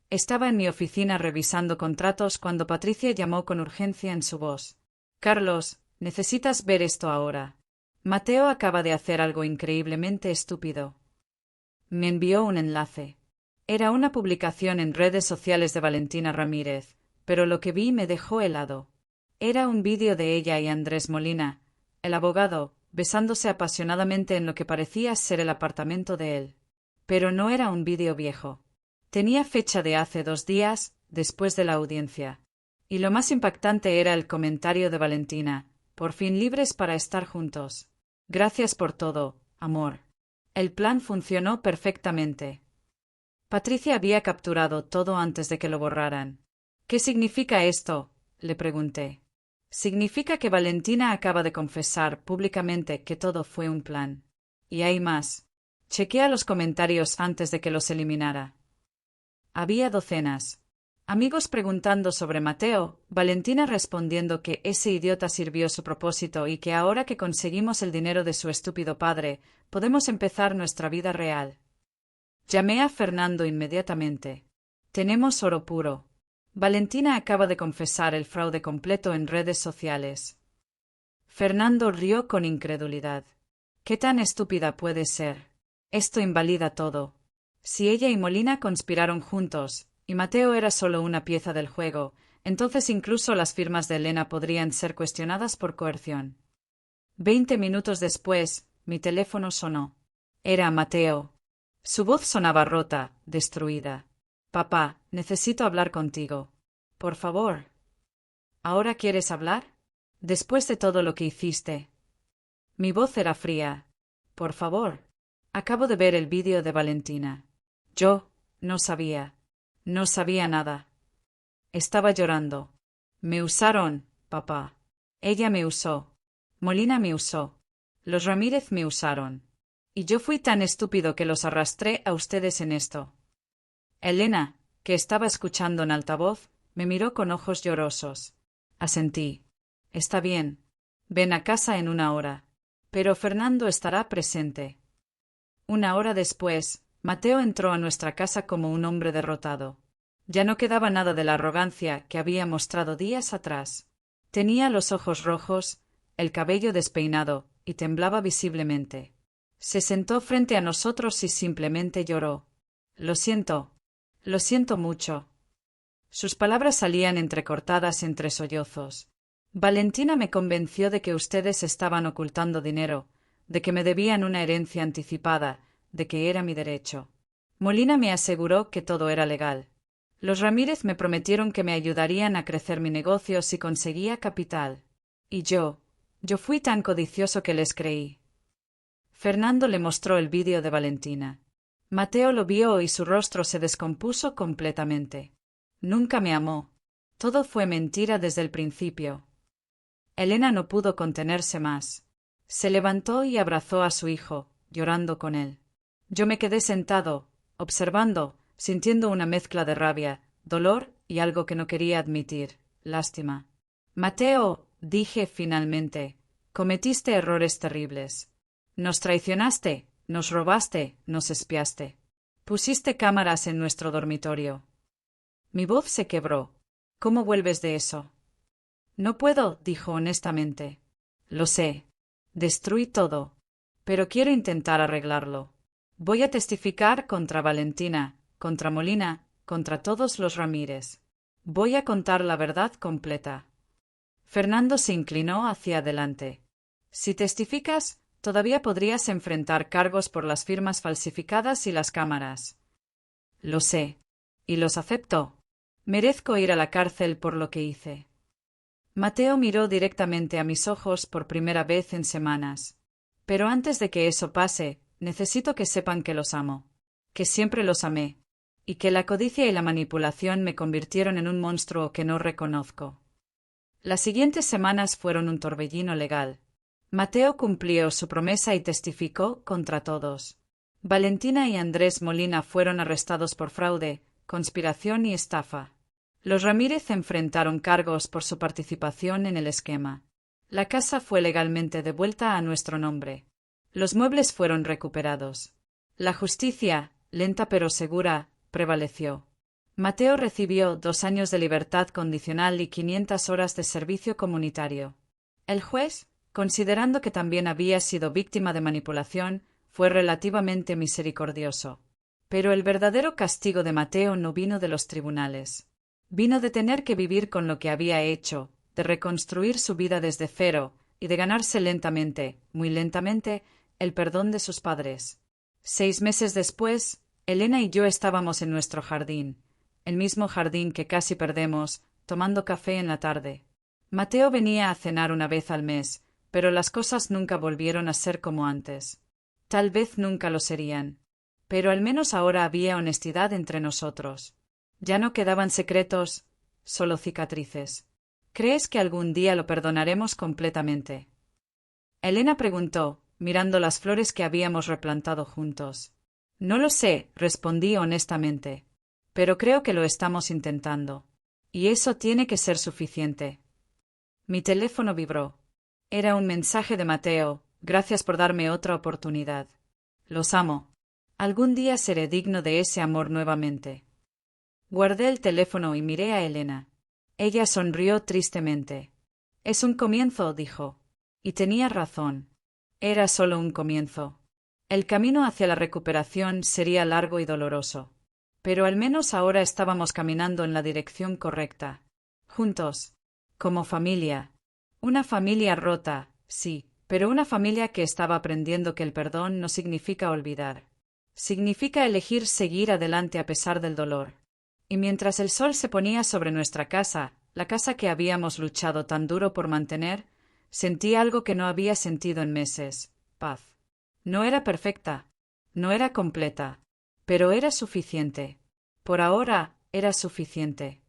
Estaba en mi oficina revisando contratos cuando Patricia llamó con urgencia en su voz. Carlos, necesitas ver esto ahora. Mateo acaba de hacer algo increíblemente estúpido. Me envió un enlace. Era una publicación en redes sociales de Valentina Ramírez, pero lo que vi me dejó helado. Era un vídeo de ella y Andrés Molina, el abogado, besándose apasionadamente en lo que parecía ser el apartamento de él. Pero no era un vídeo viejo. Tenía fecha de hace 2 días, después de la audiencia. Y lo más impactante era el comentario de Valentina: por fin libres para estar juntos. Gracias por todo, amor. El plan funcionó perfectamente. Patricia había capturado todo antes de que lo borraran. ¿Qué significa esto?, le pregunté. Significa que Valentina acaba de confesar públicamente que todo fue un plan. Y hay más. Chequea los comentarios antes de que los eliminara. Había docenas. Amigos preguntando sobre Mateo, Valentina respondiendo que ese idiota sirvió su propósito y que ahora que conseguimos el dinero de su estúpido padre, podemos empezar nuestra vida real. Llamé a Fernando inmediatamente. Tenemos oro puro. Valentina acaba de confesar el fraude completo en redes sociales. Fernando rió con incredulidad. ¿Qué tan estúpida puede ser? Esto invalida todo. Si ella y Molina conspiraron juntos, y Mateo era solo una pieza del juego, entonces incluso las firmas de Elena podrían ser cuestionadas por coerción. 20 minutos después, mi teléfono sonó. Era Mateo. Su voz sonaba rota, destruida. Papá, necesito hablar contigo. Por favor. ¿Ahora quieres hablar? Después de todo lo que hiciste. Mi voz era fría. Por favor. Acabo de ver el vídeo de Valentina. Yo no sabía. No sabía nada. Estaba llorando. Me usaron, papá. Ella me usó. Molina me usó. Los Ramírez me usaron. Y yo fui tan estúpido que los arrastré a ustedes en esto. Elena, que estaba escuchando en altavoz, me miró con ojos llorosos. Asentí. Está bien. Ven a casa en 1 hora. Pero Fernando estará presente. 1 hora después, Mateo entró a nuestra casa como un hombre derrotado. Ya no quedaba nada de la arrogancia que había mostrado días atrás. Tenía los ojos rojos, el cabello despeinado, y temblaba visiblemente. Se sentó frente a nosotros y simplemente lloró. Lo siento mucho. Sus palabras salían entrecortadas entre sollozos. Valentina me convenció de que ustedes estaban ocultando dinero, de que me debían una herencia anticipada, de que era mi derecho. Molina me aseguró que todo era legal. Los Ramírez me prometieron que me ayudarían a crecer mi negocio si conseguía capital. Y yo fui tan codicioso que les creí. Fernando le mostró el vídeo de Valentina. Mateo lo vio y su rostro se descompuso completamente. Nunca me amó. Todo fue mentira desde el principio. Elena no pudo contenerse más. Se levantó y abrazó a su hijo, llorando con él. Yo me quedé sentado, observando, sintiendo una mezcla de rabia, dolor y algo que no quería admitir, lástima. Mateo, dije finalmente, cometiste errores terribles. Nos traicionaste, nos robaste, nos espiaste. Pusiste cámaras en nuestro dormitorio. Mi voz se quebró. ¿Cómo vuelves de eso? No puedo, dijo honestamente. Lo sé. Destruí todo. Pero quiero intentar arreglarlo. Voy a testificar contra Valentina, contra Molina, contra todos los Ramírez. Voy a contar la verdad completa. Fernando se inclinó hacia adelante. Si testificas, todavía podrías enfrentar cargos por las firmas falsificadas y las cámaras. Lo sé. Y los acepto. Merezco ir a la cárcel por lo que hice. Mateo miró directamente a mis ojos por primera vez en semanas. Pero antes de que eso pase, necesito que sepan que los amo. Que siempre los amé. Y que la codicia y la manipulación me convirtieron en un monstruo que no reconozco. Las siguientes semanas fueron un torbellino legal. Mateo cumplió su promesa y testificó contra todos. Valentina y Andrés Molina fueron arrestados por fraude, conspiración y estafa. Los Ramírez enfrentaron cargos por su participación en el esquema. La casa fue legalmente devuelta a nuestro nombre. Los muebles fueron recuperados. La justicia, lenta pero segura, prevaleció. Mateo recibió 2 años de libertad condicional y 500 horas de servicio comunitario. El juez, considerando que también había sido víctima de manipulación, fue relativamente misericordioso. Pero el verdadero castigo de Mateo no vino de los tribunales. Vino de tener que vivir con lo que había hecho, de reconstruir su vida desde cero y de ganarse lentamente, muy lentamente, el perdón de sus padres. 6 meses después, Elena y yo estábamos en nuestro jardín, el mismo jardín que casi perdemos, tomando café en la tarde. Mateo venía a cenar 1 vez al mes, pero las cosas nunca volvieron a ser como antes. Tal vez nunca lo serían. Pero al menos ahora había honestidad entre nosotros. Ya no quedaban secretos, solo cicatrices. ¿Crees que algún día lo perdonaremos completamente? Elena preguntó, mirando las flores que habíamos replantado juntos. No lo sé, respondí honestamente. pero creo que lo estamos intentando. Y eso tiene que ser suficiente. Mi teléfono vibró. Era un mensaje de Mateo: gracias por darme otra oportunidad. Los amo. Algún día seré digno de ese amor nuevamente. Guardé el teléfono y miré a Elena. Ella sonrió tristemente. Es un comienzo, dijo. Y tenía razón. Era solo un comienzo. El camino hacia la recuperación sería largo y doloroso. Pero al menos ahora estábamos caminando en la dirección correcta. Juntos. Como familia. Una familia rota, sí, pero una familia que estaba aprendiendo que el perdón no significa olvidar. Significa elegir seguir adelante a pesar del dolor. Y mientras el sol se ponía sobre nuestra casa, la casa que habíamos luchado tan duro por mantener, sentí algo que no había sentido en meses: paz. No era perfecta, no era completa, pero era suficiente. Por ahora, era suficiente.